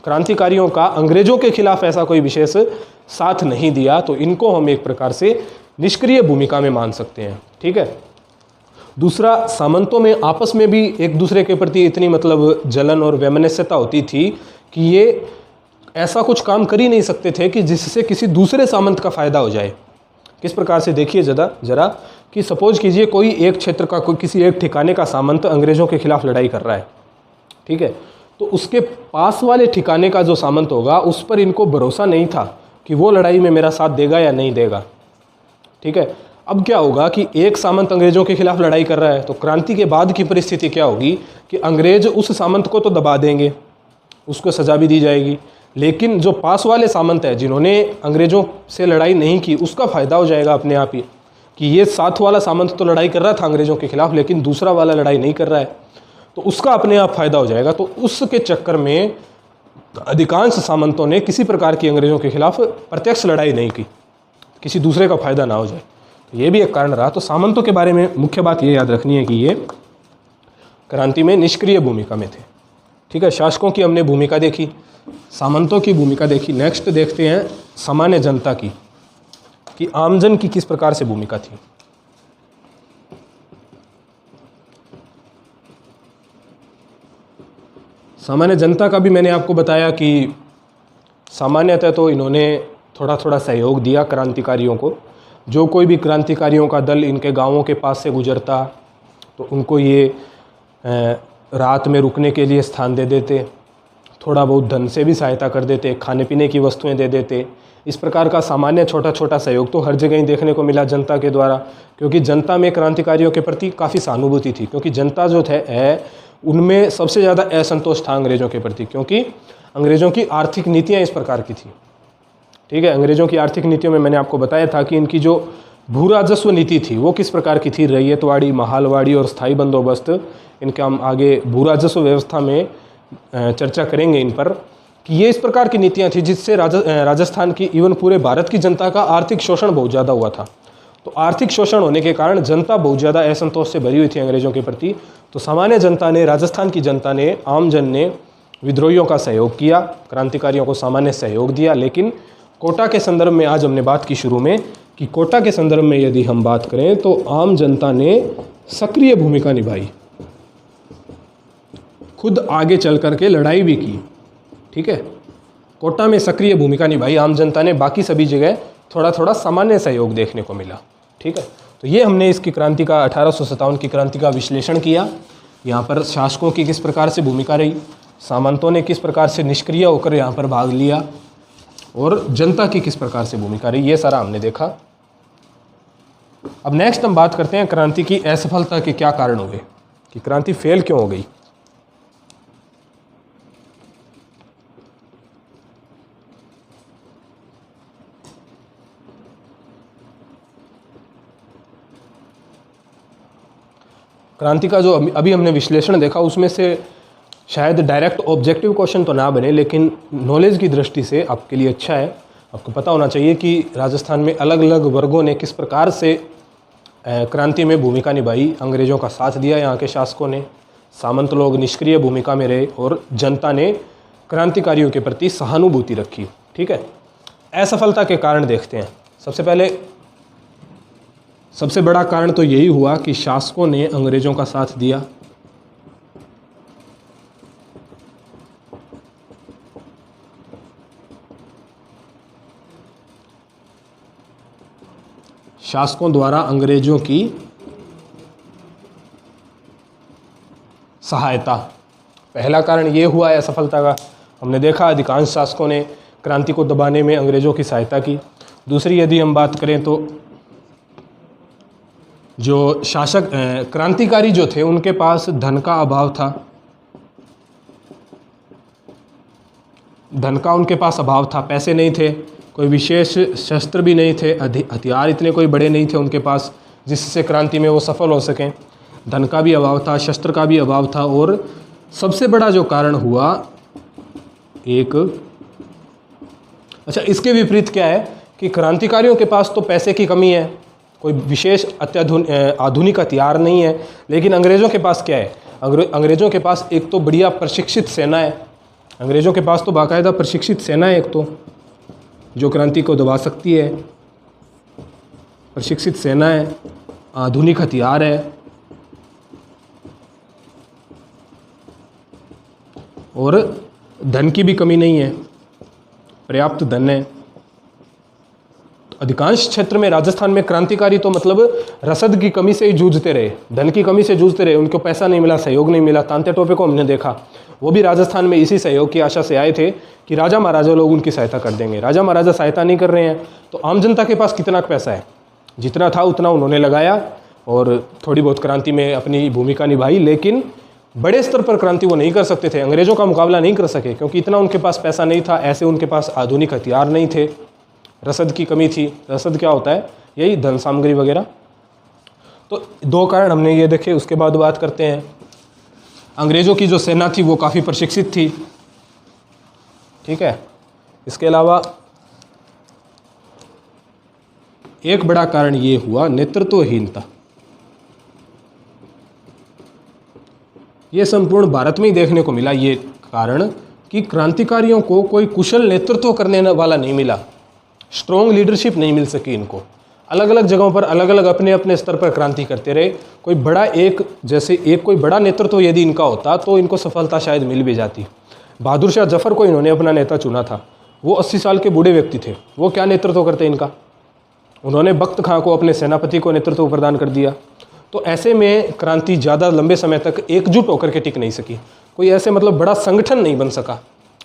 क्रांतिकारियों का अंग्रेज़ों के खिलाफ ऐसा कोई विशेष साथ नहीं दिया, तो इनको हम एक प्रकार से निष्क्रिय भूमिका में मान सकते हैं। ठीक है। दूसरा, सामंतों में आपस में भी एक दूसरे के प्रति इतनी मतलब जलन और वैमनस्यता होती थी कि ये ऐसा कुछ काम कर ही नहीं सकते थे कि जिससे किसी दूसरे सामंत का फ़ायदा हो जाए। किस प्रकार से देखिए जरा कि सपोज कीजिए कोई एक क्षेत्र का, कोई किसी एक ठिकाने का सामंत अंग्रेज़ों के खिलाफ लड़ाई कर रहा है। ठीक है, तो उसके पास वाले ठिकाने का जो सामंत होगा उस पर इनको भरोसा नहीं था कि वो लड़ाई में मेरा साथ देगा या नहीं देगा। ठीक है, अब क्या होगा कि एक सामंत अंग्रेज़ों के खिलाफ लड़ाई कर रहा है, तो क्रांति के बाद की परिस्थिति क्या होगी कि अंग्रेज़ उस सामंत को तो दबा देंगे, उसको सज़ा भी दी जाएगी, लेकिन जो पास वाले सामंत है जिन्होंने अंग्रेज़ों से लड़ाई नहीं की उसका फ़ायदा हो जाएगा अपने आप ही कि ये साथ वाला सामंत तो लड़ाई कर रहा था अंग्रेज़ों के खिलाफ, लेकिन दूसरा वाला लड़ाई नहीं कर रहा है, तो उसका अपने आप फ़ायदा हो जाएगा। तो उसके चक्कर में अधिकांश सामंतों ने किसी प्रकार की अंग्रेज़ों के खिलाफ प्रत्यक्ष लड़ाई नहीं की, किसी दूसरे का फ़ायदा ना हो जाए। तो ये भी एक कारण रहा। तो सामंतों के बारे में मुख्य बात ये याद रखनी है कि ये क्रांति में निष्क्रिय भूमिका में थे। ठीक है, शासकों की हमने भूमिका देखी, सामंतों की भूमिका देखी। नेक्स्ट देखते हैं सामान्य जनता की, कि आमजन की किस प्रकार से भूमिका थी। सामान्य जनता का भी मैंने आपको बताया कि सामान्यतः तो इन्होंने थोड़ा थोड़ा सहयोग दिया क्रांतिकारियों को। जो कोई भी क्रांतिकारियों का दल इनके गांवों के पास से गुजरता तो उनको ये रात में रुकने के लिए स्थान दे देते, थोड़ा बहुत धन से भी सहायता कर देते, खाने पीने की वस्तुएं दे देते। इस प्रकार का सामान्य छोटा छोटा सहयोग तो हर जगह ही देखने को मिला जनता के द्वारा, क्योंकि जनता में क्रांतिकारियों के प्रति काफ़ी सहानुभूति थी। क्योंकि जनता जो है उनमें सबसे ज़्यादा असंतोष था अंग्रेज़ों के प्रति, क्योंकि अंग्रेज़ों की आर्थिक नीतियाँ इस प्रकार की थी। ठीक है, अंग्रेज़ों की आर्थिक नीतियों में मैंने आपको बताया था कि इनकी जो भू राजस्व नीति थी वो किस प्रकार की थी, रैयतवाड़ी, महालवाड़ी और स्थायी बंदोबस्त। इनके हम आगे भू राजस्व व्यवस्था में चर्चा करेंगे इन पर कि ये इस प्रकार की नीतियाँ थी जिससे राजस्थान की इवन पूरे भारत की जनता का आर्थिक शोषण बहुत ज़्यादा हुआ था। तो आर्थिक शोषण होने के कारण जनता बहुत ज़्यादा असंतोष से भरी हुई थी अंग्रेज़ों के प्रति। तो सामान्य जनता ने, राजस्थान की जनता ने, आम जन ने विद्रोहियों का सहयोग किया, क्रांतिकारियों को सामान्य सहयोग दिया। लेकिन कोटा के संदर्भ में आज हमने बात की शुरू में कि कोटा के संदर्भ में यदि हम बात करें तो आम जनता ने सक्रिय भूमिका निभाई, खुद आगे चल करके लड़ाई भी की। ठीक है, कोटा में सक्रिय भूमिका निभाई आम जनता ने, बाकी सभी जगह थोड़ा थोड़ा सामान्य सहयोग देखने को मिला। ठीक है, तो ये हमने इसकी क्रांति का 1857 की क्रांति का विश्लेषण किया। यहाँ पर शासकों की किस प्रकार से भूमिका रही, सामंतों ने किस प्रकार से निष्क्रिय होकर यहाँ पर भाग लिया और जनता की किस प्रकार से भूमिका रही, ये सारा हमने देखा। अब नेक्स्ट हम बात करते हैं क्रांति की असफलता के क्या कारण हुए, कि क्रांति फेल क्यों हो गई। क्रांति का जो अभी हमने विश्लेषण देखा उसमें से शायद डायरेक्ट ऑब्जेक्टिव क्वेश्चन तो ना बने, लेकिन नॉलेज की दृष्टि से आपके लिए अच्छा है। आपको पता होना चाहिए कि राजस्थान में अलग अलग वर्गों ने किस प्रकार से क्रांति में भूमिका निभाई, अंग्रेज़ों का साथ दिया यहाँ के शासकों ने, सामंत लोग निष्क्रिय भूमिका में रहे और जनता ने क्रांतिकारियों के प्रति सहानुभूति रखी। ठीक है, असफलता के कारण देखते हैं। सबसे बड़ा कारण तो यही हुआ कि शासकों ने अंग्रेज़ों का साथ दिया। शासकों द्वारा अंग्रेज़ों की सहायता, पहला कारण ये हुआ है असफलता का। हमने देखा अधिकांश शासकों ने क्रांति को दबाने में अंग्रेज़ों की सहायता की। दूसरी यदि हम बात करें तो जो शासक क्रांतिकारी जो थे उनके पास धन का अभाव था, धन का उनके पास अभाव था, पैसे नहीं थे, कोई विशेष शस्त्र भी नहीं थे, हथियार इतने कोई बड़े नहीं थे उनके पास जिससे क्रांति में वो सफल हो सकें। धन का भी अभाव था, शस्त्र का भी अभाव था। और सबसे बड़ा जो कारण हुआ इसके विपरीत क्या है कि क्रांतिकारियों के पास तो पैसे की कमी है, कोई विशेष आधुनिक हथियार नहीं है, लेकिन अंग्रेज़ों के पास क्या है, अंग्रेज़ों के पास एक तो बढ़िया प्रशिक्षित सेना है। अंग्रेज़ों के पास तो बाकायदा प्रशिक्षित सेना है एक तो, जो क्रांति को दबा सकती है। प्रशिक्षित सेना है, आधुनिक हथियार है और धन की भी कमी नहीं है, पर्याप्त धन है। अधिकांश क्षेत्र में राजस्थान में क्रांतिकारी तो मतलब रसद की कमी से ही जूझते रहे, धन की कमी से जूझते रहे, उनको पैसा नहीं मिला, सहयोग नहीं मिला। तांते टोपे को हमने देखा, वो भी राजस्थान में इसी सहयोग की आशा से आए थे कि राजा महाराजा लोग उनकी सहायता कर देंगे। राजा महाराजा सहायता नहीं कर रहे हैं तो आम जनता के पास कितना पैसा है, जितना था उतना उन्होंने लगाया और थोड़ी बहुत क्रांति में अपनी भूमिका निभाई, लेकिन बड़े स्तर पर क्रांति वो नहीं कर सकते थे, अंग्रेज़ों का मुकाबला नहीं कर सके क्योंकि इतना उनके पास पैसा नहीं था, ऐसे उनके पास आधुनिक हथियार नहीं थे, रसद की कमी थी। रसद क्या होता है, यही धन सामग्री वगैरह। तो दो कारण हमने ये देखे। उसके बाद बात करते हैं, अंग्रेज़ों की जो सेना थी वो काफ़ी प्रशिक्षित थी। ठीक है, इसके अलावा एक बड़ा कारण ये हुआ नेतृत्वहीनता। ये संपूर्ण भारत में ही देखने को मिला ये कारण कि क्रांतिकारियों को कोई कुशल नेतृत्व करने वाला नहीं मिला, स्ट्रॉन्ग लीडरशिप नहीं मिल सकी इनको। अलग अलग जगहों पर अलग अलग अपने अपने स्तर पर क्रांति करते रहे। कोई बड़ा कोई बड़ा नेतृत्व यदि इनका होता तो इनको सफलता शायद मिल भी जाती। बहादुर शाह जफर को इन्होंने अपना नेता चुना था, वो 80 साल के बूढ़े व्यक्ति थे, वो क्या नेतृत्व करते इनका। उन्होंने बख्त खां को अपने सेनापति को नेतृत्व प्रदान कर दिया। तो ऐसे में क्रांति ज़्यादा लंबे समय तक एकजुट होकर के टिक नहीं सकी, कोई ऐसे मतलब बड़ा संगठन नहीं बन सका।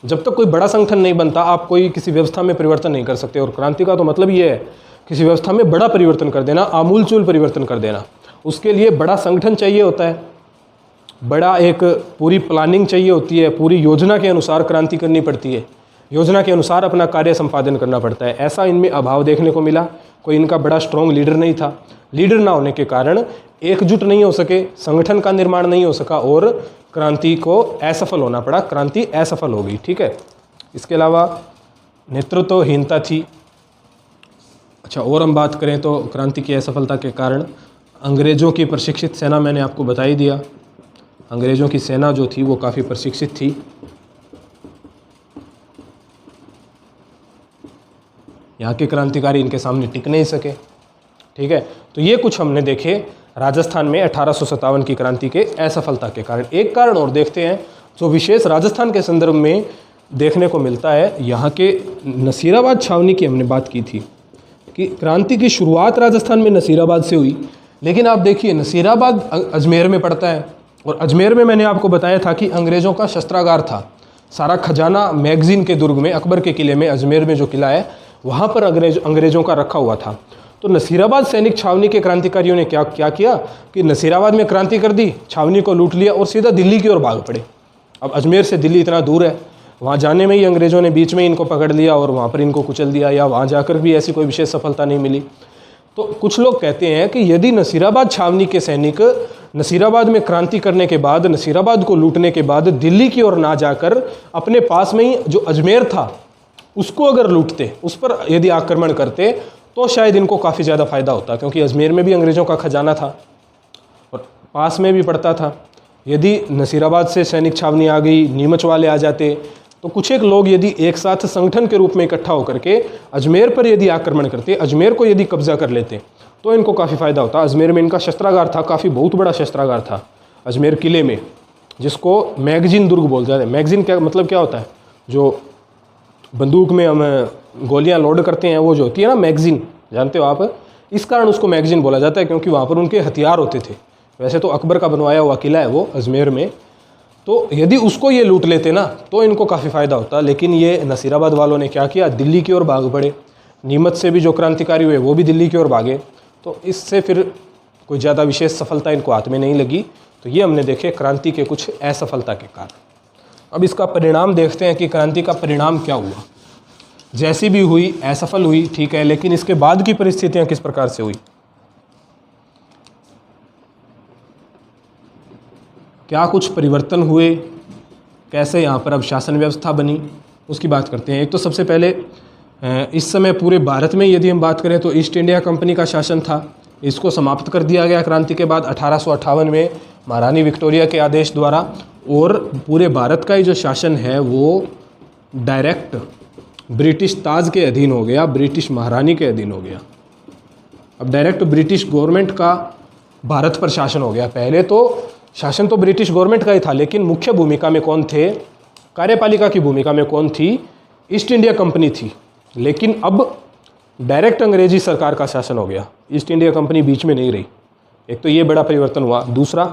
जब तक कोई बड़ा संगठन नहीं बनता आप कोई किसी व्यवस्था में परिवर्तन नहीं कर सकते। और क्रांति का तो मतलब ये है किसी व्यवस्था में बड़ा परिवर्तन कर देना, आमूलचूल परिवर्तन कर देना। उसके लिए बड़ा संगठन चाहिए होता है, बड़ा एक पूरी प्लानिंग चाहिए होती है, पूरी योजना के अनुसार क्रांति करनी पड़ती है, योजना के अनुसार अपना कार्य संपादन करना पड़ता है। ऐसा इनमें अभाव देखने को मिला, कोई इनका बड़ा स्ट्रॉन्ग लीडर नहीं था। लीडर ना होने के कारण एकजुट नहीं हो सके, संगठन का निर्माण नहीं हो सका और क्रांति को असफल होना पड़ा, क्रांति असफल हो गई। ठीक है, इसके अलावा नेतृत्वहीनता थी। अच्छा, और हम बात करें तो क्रांति की असफलता के कारण अंग्रेज़ों की प्रशिक्षित सेना, मैंने आपको बता ही दिया, अंग्रेज़ों की सेना जो थी वो काफ़ी प्रशिक्षित थी। यहाँ के क्रांतिकारी इनके सामने टिक नहीं सके। ठीक है, तो ये कुछ हमने देखे राजस्थान में 1857 की क्रांति के असफलता के कारण। एक कारण और देखते हैं जो विशेष राजस्थान के संदर्भ में देखने को मिलता है। यहाँ के नसीराबाद छावनी की हमने बात की थी कि क्रांति की शुरुआत राजस्थान में नसीराबाद से हुई, लेकिन आप देखिए नसीराबाद अजमेर में पड़ता है, और अजमेर में मैंने आपको बताया था कि अंग्रेज़ों का शस्त्रागार था। सारा खजाना मैगजीन के दुर्ग में, अकबर के किले में, अजमेर में जो किला है वहाँ पर अंग्रेज़ों का रखा हुआ था। तो नसीराबाद सैनिक छावनी के क्रांतिकारियों ने क्या किया कि नसीराबाद में क्रांति कर दी, छावनी को लूट लिया और सीधा दिल्ली की ओर भाग पड़े। अब अजमेर से दिल्ली इतना दूर है, वहाँ जाने में ही अंग्रेज़ों ने बीच में इनको पकड़ लिया और वहाँ पर इनको कुचल दिया, या वहाँ जाकर भी ऐसी कोई विशेष सफलता नहीं मिली। तो कुछ लोग कहते हैं कि यदि नसीराबाद छावनी के सैनिक नसीराबाद में क्रांति करने के बाद, नसीराबाद को लूटने के बाद दिल्ली की ओर ना जाकर अपने पास में ही जो अजमेर था उसको अगर लूटते, उस पर यदि आक्रमण करते, तो शायद इनको काफ़ी ज़्यादा फायदा होता, क्योंकि अजमेर में भी अंग्रेज़ों का खजाना था और पास में भी पड़ता था। यदि नसीराबाद से सैनिक छावनी आ गई, नीमच वाले आ जाते, तो कुछ एक लोग यदि एक साथ संगठन के रूप में इकट्ठा होकर के अजमेर पर यदि आक्रमण करते, अजमेर को यदि कब्जा कर लेते, तो इनको काफ़ी फ़ायदा होता। अजमेर में इनका शस्त्रागार था, काफ़ी बहुत बड़ा शस्त्रागार था अजमेर किले में, जिसको मैगजीन दुर्ग बोलते हैं। मैगजीन क्या मतलब क्या होता है? जो बंदूक में हम गोलियां लोड करते हैं वो जो होती है ना मैगजीन, जानते हो आप, इस कारण उसको मैगजीन बोला जाता है, क्योंकि वहाँ पर उनके हथियार होते थे। वैसे तो अकबर का बनवाया हुआ किला है वो अजमेर में, तो यदि उसको ये लूट लेते ना तो इनको काफ़ी फ़ायदा होता। लेकिन ये नसीराबाद वालों ने क्या किया, दिल्ली की ओर भाग पड़े। नीमच से भी जो क्रांतिकारी हुए वो भी दिल्ली की ओर भागे, तो इससे फिर कोई ज़्यादा विशेष सफलता इनको हाथ में नहीं लगी। तो ये हमने देखे क्रांति के कुछ असफलता के कारण। अब इसका परिणाम देखते हैं कि क्रांति का परिणाम क्या हुआ। जैसी भी हुई, असफल हुई, ठीक है, लेकिन इसके बाद की परिस्थितियां किस प्रकार से हुई, क्या कुछ परिवर्तन हुए, कैसे यहाँ पर अब शासन व्यवस्था बनी, उसकी बात करते हैं। एक तो सबसे पहले इस समय पूरे भारत में यदि हम बात करें तो ईस्ट इंडिया कंपनी का शासन था, इसको समाप्त कर दिया गया क्रांति के बाद 1858 में महारानी विक्टोरिया के आदेश द्वारा, और पूरे भारत का ही जो शासन है वो डायरेक्ट ब्रिटिश ताज के अधीन हो गया, ब्रिटिश महारानी के अधीन हो गया। अब डायरेक्ट ब्रिटिश गवर्नमेंट का भारत पर शासन हो गया। पहले तो शासन तो ब्रिटिश गवर्नमेंट का ही था, लेकिन मुख्य भूमिका में कौन थे, कार्यपालिका की भूमिका में कौन थी, ईस्ट इंडिया कंपनी थी। लेकिन अब डायरेक्ट अंग्रेजी सरकार का शासन हो गया, ईस्ट इंडिया कंपनी बीच में नहीं रही। एक तो ये बड़ा परिवर्तन हुआ। दूसरा,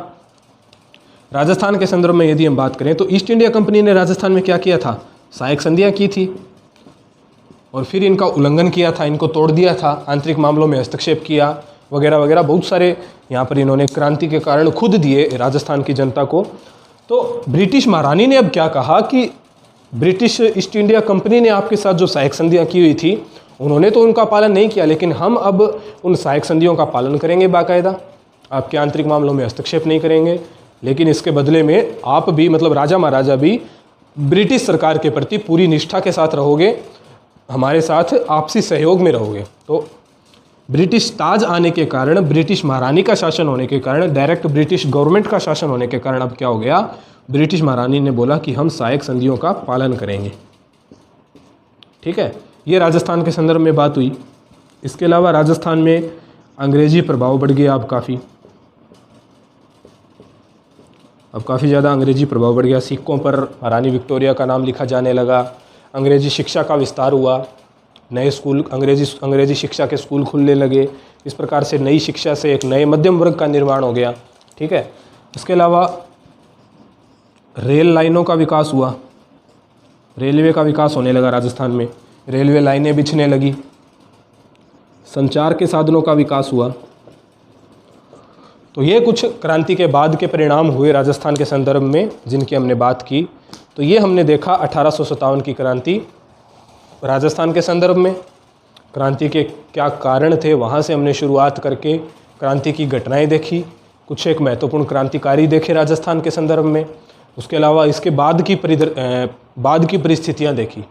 राजस्थान के संदर्भ में यदि हम बात करें तो ईस्ट इंडिया कंपनी ने राजस्थान में क्या किया था, सहायक संधियाँ की थी और फिर इनका उल्लंघन किया था, इनको तोड़ दिया था, आंतरिक मामलों में हस्तक्षेप किया वगैरह वगैरह, बहुत सारे यहाँ पर इन्होंने क्रांति के कारण खुद दिए राजस्थान की जनता को। तो ब्रिटिश महारानी ने अब क्या कहा कि ब्रिटिश ईस्ट इंडिया कंपनी ने आपके साथ जो सहायक संधियाँ की हुई थी उन्होंने तो उनका पालन नहीं किया, लेकिन हम अब उन सहायक संधियों का पालन करेंगे बाकायदा, आपके आंतरिक मामलों में हस्तक्षेप नहीं करेंगे, लेकिन इसके बदले में आप भी, मतलब राजा महाराजा भी, ब्रिटिश सरकार के प्रति पूरी निष्ठा के साथ रहोगे, हमारे साथ आपसी सहयोग में रहोगे। तो ब्रिटिश ताज आने के कारण, ब्रिटिश महारानी का शासन होने के कारण, डायरेक्ट ब्रिटिश गवर्नमेंट का शासन होने के कारण अब क्या हो गया, ब्रिटिश महारानी ने बोला कि हम सहायक संधियों का पालन करेंगे। ठीक है, ये राजस्थान के संदर्भ में बात हुई। इसके अलावा राजस्थान में अंग्रेजी प्रभाव बढ़ गया अब काफ़ी ज़्यादा अंग्रेजी प्रभाव बढ़ गया। सिक्कों पर महारानी विक्टोरिया का नाम लिखा जाने लगा, अंग्रेजी शिक्षा का विस्तार हुआ, नए स्कूल, अंग्रेजी शिक्षा के स्कूल खुलने लगे। इस प्रकार से नई शिक्षा से एक नए मध्यम वर्ग का निर्माण हो गया। ठीक है, इसके अलावा रेल लाइनों का विकास हुआ, रेलवे का विकास होने लगा राजस्थान में, रेलवे लाइनें बिछने लगी, संचार के साधनों का विकास हुआ। तो ये कुछ क्रांति के बाद के परिणाम हुए राजस्थान के संदर्भ में जिनकी हमने बात की। तो ये हमने देखा 1857 की क्रांति राजस्थान के संदर्भ में, क्रांति के क्या कारण थे वहाँ से हमने शुरुआत करके क्रांति की घटनाएं देखी, कुछ एक महत्वपूर्ण क्रांतिकारी देखे राजस्थान के संदर्भ में। उसके अलावा इसके बाद की परिस्थितियाँ देखी,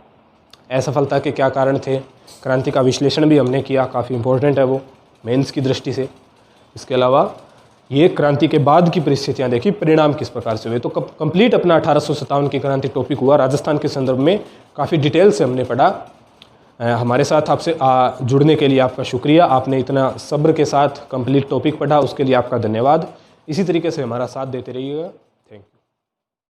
असफलता के क्या कारण थे, क्रांति का विश्लेषण भी हमने किया, काफ़ी इम्पोर्टेंट है वो मेंस की दृष्टि से। इसके अलावा ये क्रांति के बाद की परिस्थितियाँ देखी, परिणाम किस प्रकार से हुए। तो कंप्लीट अपना 1857 की क्रांति टॉपिक हुआ। राजस्थान के संदर्भ में काफ़ी डिटेल से हमने पढ़ा। हमारे साथ आपसे जुड़ने के लिए आपका शुक्रिया। आपने इतना सब्र के साथ कंप्लीट टॉपिक पढ़ा, उसके लिए आपका धन्यवाद। इसी तरीके से हमारा साथ देते रहिएगा।